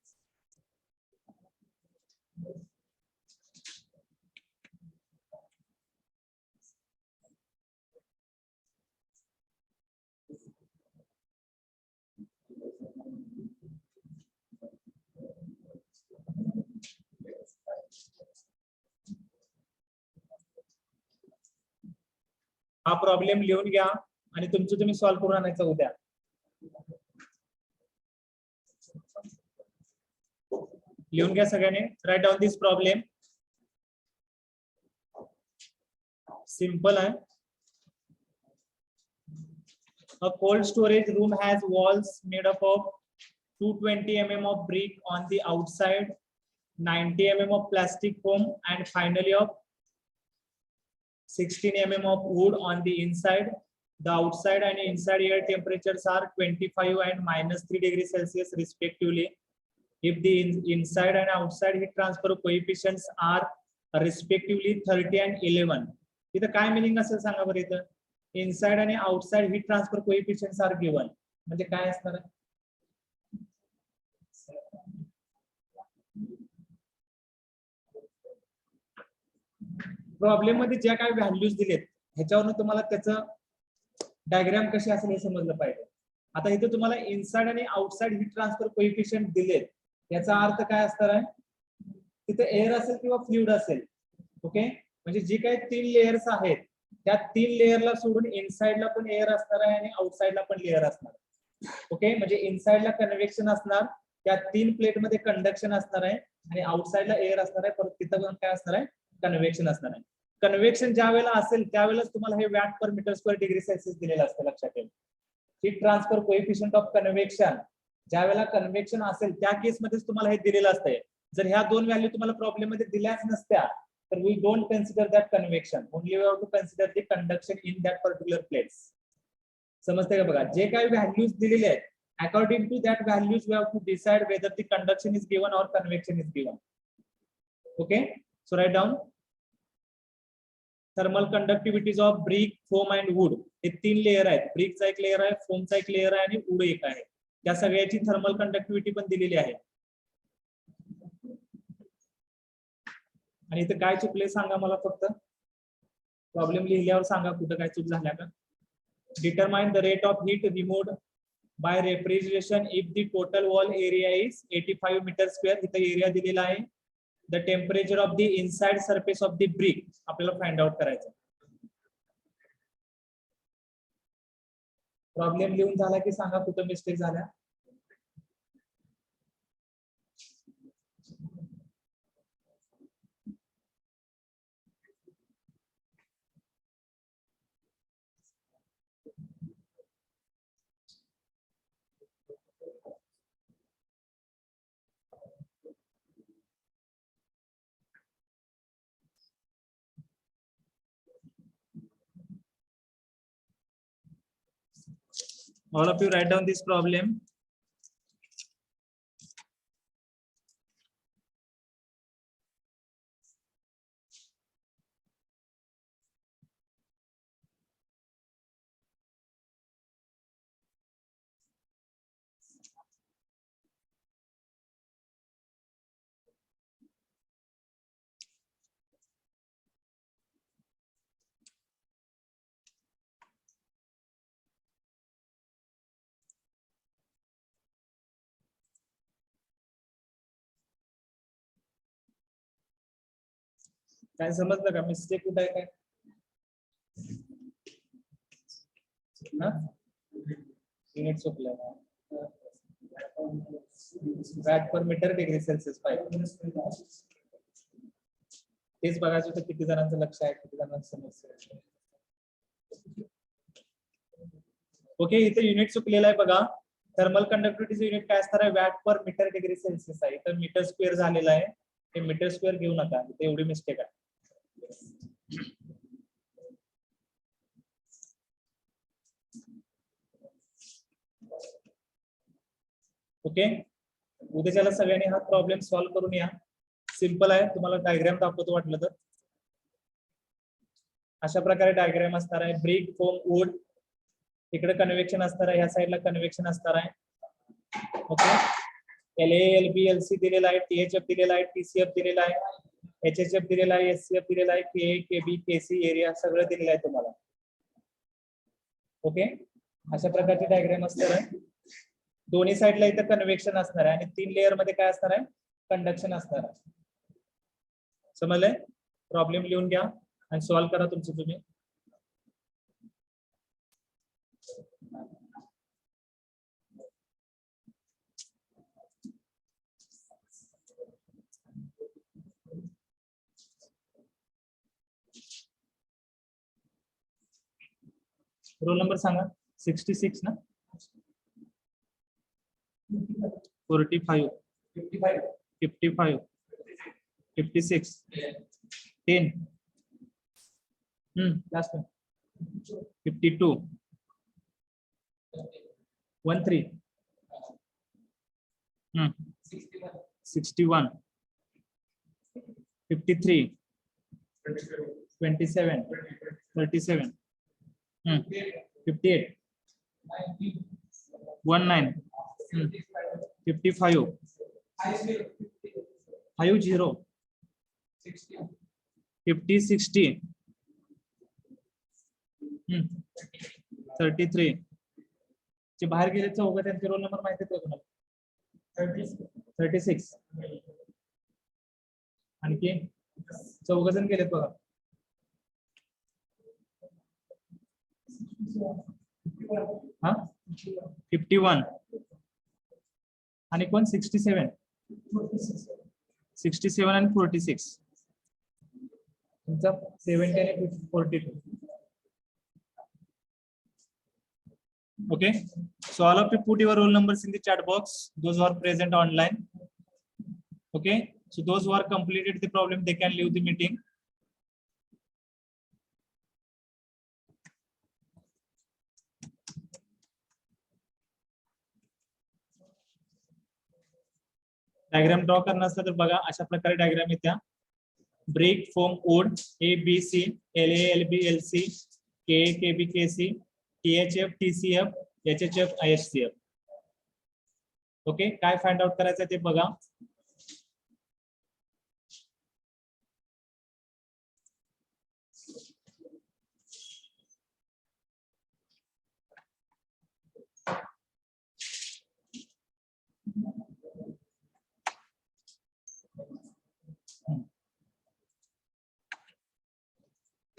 हा प्रॉब्लेम लिहून घ्या आणि तुमचं तुम्ही सॉल्व्ह करून आणायचं उद्या. लिहून घ्या सगळ्यांनी. राईट डाऊन दिस प्रॉब्लेम. सिंपल आहे. A cold storage room has walls made up of 220 mm of brick on the outside, 90 mm of plastic foam, and finally of 16 mm of wood on the inside. The outside and inside air temperatures are 25 and -3 degrees Celsius respectively. If the inside and outside heat transfer coefficients are respectively 30 and 11. इथं काय meaning असेल सांगा बरं. इथं inside आणि outside heat transfer coefficients are given म्हणजे काय असणार आहे? प्रॉब्लेम मध्ये ज्या काही व्हॅल्यूज दिलेत ह्याच्यावरून तुम्हाला त्याचं डायग्राम कशी असेल हे समजलं पाहिजे. आता इथे तुम्हाला इनसाइड आणि आउटसाइड हीट ट्रान्सफर कोएफिशियंट दिलेत, याचा अर्थ काय असणार आहे? तिथे एअर असेल किंवा फ्लुइड असेल. ओके, म्हणजे जी काही 3 लेयर्स आहेत त्या 3 लेयरला सोडून इनसाइडला पण एअर असणार आहे आणि आउटसाइडला पण लेअर असणार आहे. ओके, म्हणजे इनसाइडला कन्व्हेक्शन असणार, त्या 3 प्लेटमध्ये कंडक्शन असणार आहे आणि आउटसाइडला एअर असणार आहे, परत तिथं पण काय असणार आहे? कन्व्हेक्शन असणार आहे. कन्व्हेक्शन ज्या वेळेला असेल त्यावेळेस तुम्हाला हे watt per metre square degree Celsius दिलेलं असतं, लक्षात ठेवा. Heat transfer coefficient of convection ज्या वेळेला कन्व्हेक्शन असेल त्या केसमध्येच तुम्हाला हे दिलेलं असतंय. जर ह्या 2 व्हॅल्यू तुम्हाला प्रॉब्लेम मध्ये दिल्याच नसत्या तर we don't consider that convection, only we have to consider the conduction in that particular place. समजते का? बघा, जे काही व्हॅल्यूज दिलेले आहेत according to that values we have to decide whether the conduction is given or convection is given. Okay, so write down. Thermal conductivities of brick, foam and wood. हे 3 layer आहेत. ब्रिकचा एक लेयर आहे, फोमचा एक layer आहे आणि wood एक आहे. त्या सगळ्याची थर्मल कंडक्टिव्हिटी पण दिलेली आहे. आणि इथे काय चुकले सांगा मला, फक्त प्रॉब्लेम लिहिल्यावर सांगा कुठं काय चूक झाल्या का. Determine the rate of heat removed by refrigeration if the total wall area is 85 metre square. इथे एरिया दिलेला आहे. The temperature of the inside surface of the brick आपल्याला फाइंड आउट करायचं. प्रॉब्लेम लिहून झाला की सांगा कुठं मिस्टेक झाल्या. All of you write down this problem. काय समजलं का? मिस्टेक कुठे आहे काय? युनिट चुकलं ना. Watt per metre degree Celsius पाहिजे. तेच बघायचं होतं किती जणांचं लक्ष आहे, किती जणांचं समस्या आहे. ओके, इथे युनिट चुकलेलं आहे बघा. थर्मल कंडक्टिव्हिटीचं युनिट काय असणार आहे, watt per metre degree Celsius आहे. इथं मीटर स्क्वेअर झालेलं आहे, ते मीटर स्क्वेअर घेऊ नका, इथे एवढी मिस्टेक आहे. ओके, उद्याच्याला सगळ्यांनी हा प्रॉब्लेम सॉल्व्ह करून या. सिंपल आहे, तुम्हाला डायग्राम दाखवतो वाटलं तर. अशा प्रकारे डायग्राम असणार आहे. ब्रिक, फोम, वूड, इकडे कन्व्हेक्शन असणार आहे, ह्या साईडला कन्व्हेक्शन असणार आहे. ओके, LA, LB, LC दिलेला आहे, THF दिलेला आहे, TCF दिलेला आहे, HHF दिलेला आहे, SCF दिलेला आहे, KA, KB, KC एरिया सगळं दिलेलं आहे तुम्हाला. ओके, अशा प्रकारचे डायग्राम असणार आहे. दोन्ही साईडला इथं कन्व्हेक्शन असणार आहे आणि 3 लेअर मध्ये काय असणार आहे, कंडक्शन असणार आहे. समजलंय? प्रॉब्लेम लिहून घ्या आणि सॉल्व्ह करा तुमचं तुम्ही. रोल नंबर सांगा. 66 ना, 45, 55, 56, 10, लास्ट 52, 13, 61, 53, 27, 37, 58, 19, 55, 50, 50, 60, 33. जे बाहेर गेले चौघ, त्यांचे रोल नंबर माहिती आहे तुम्हाला? 36. आणखी चौघ जण गेलेत बघा. हा, 51 आणि कोण? 67, 67 आणि 46. तुमचा 70 आणि 42. Okay, so all of you put your roll numbers in the chat box, those who are present online. Okay, so those who are completed the problem, they can leave the meeting. Diagram draw करना असला तर बघा, अशा प्रकारे diagram येत्या. Brick, foam, wood, ABC, LA, LB, LC, KA, KB, KC, THF, TCF, HHF, IHCF. Okay, काय find out करायचं ते बघा.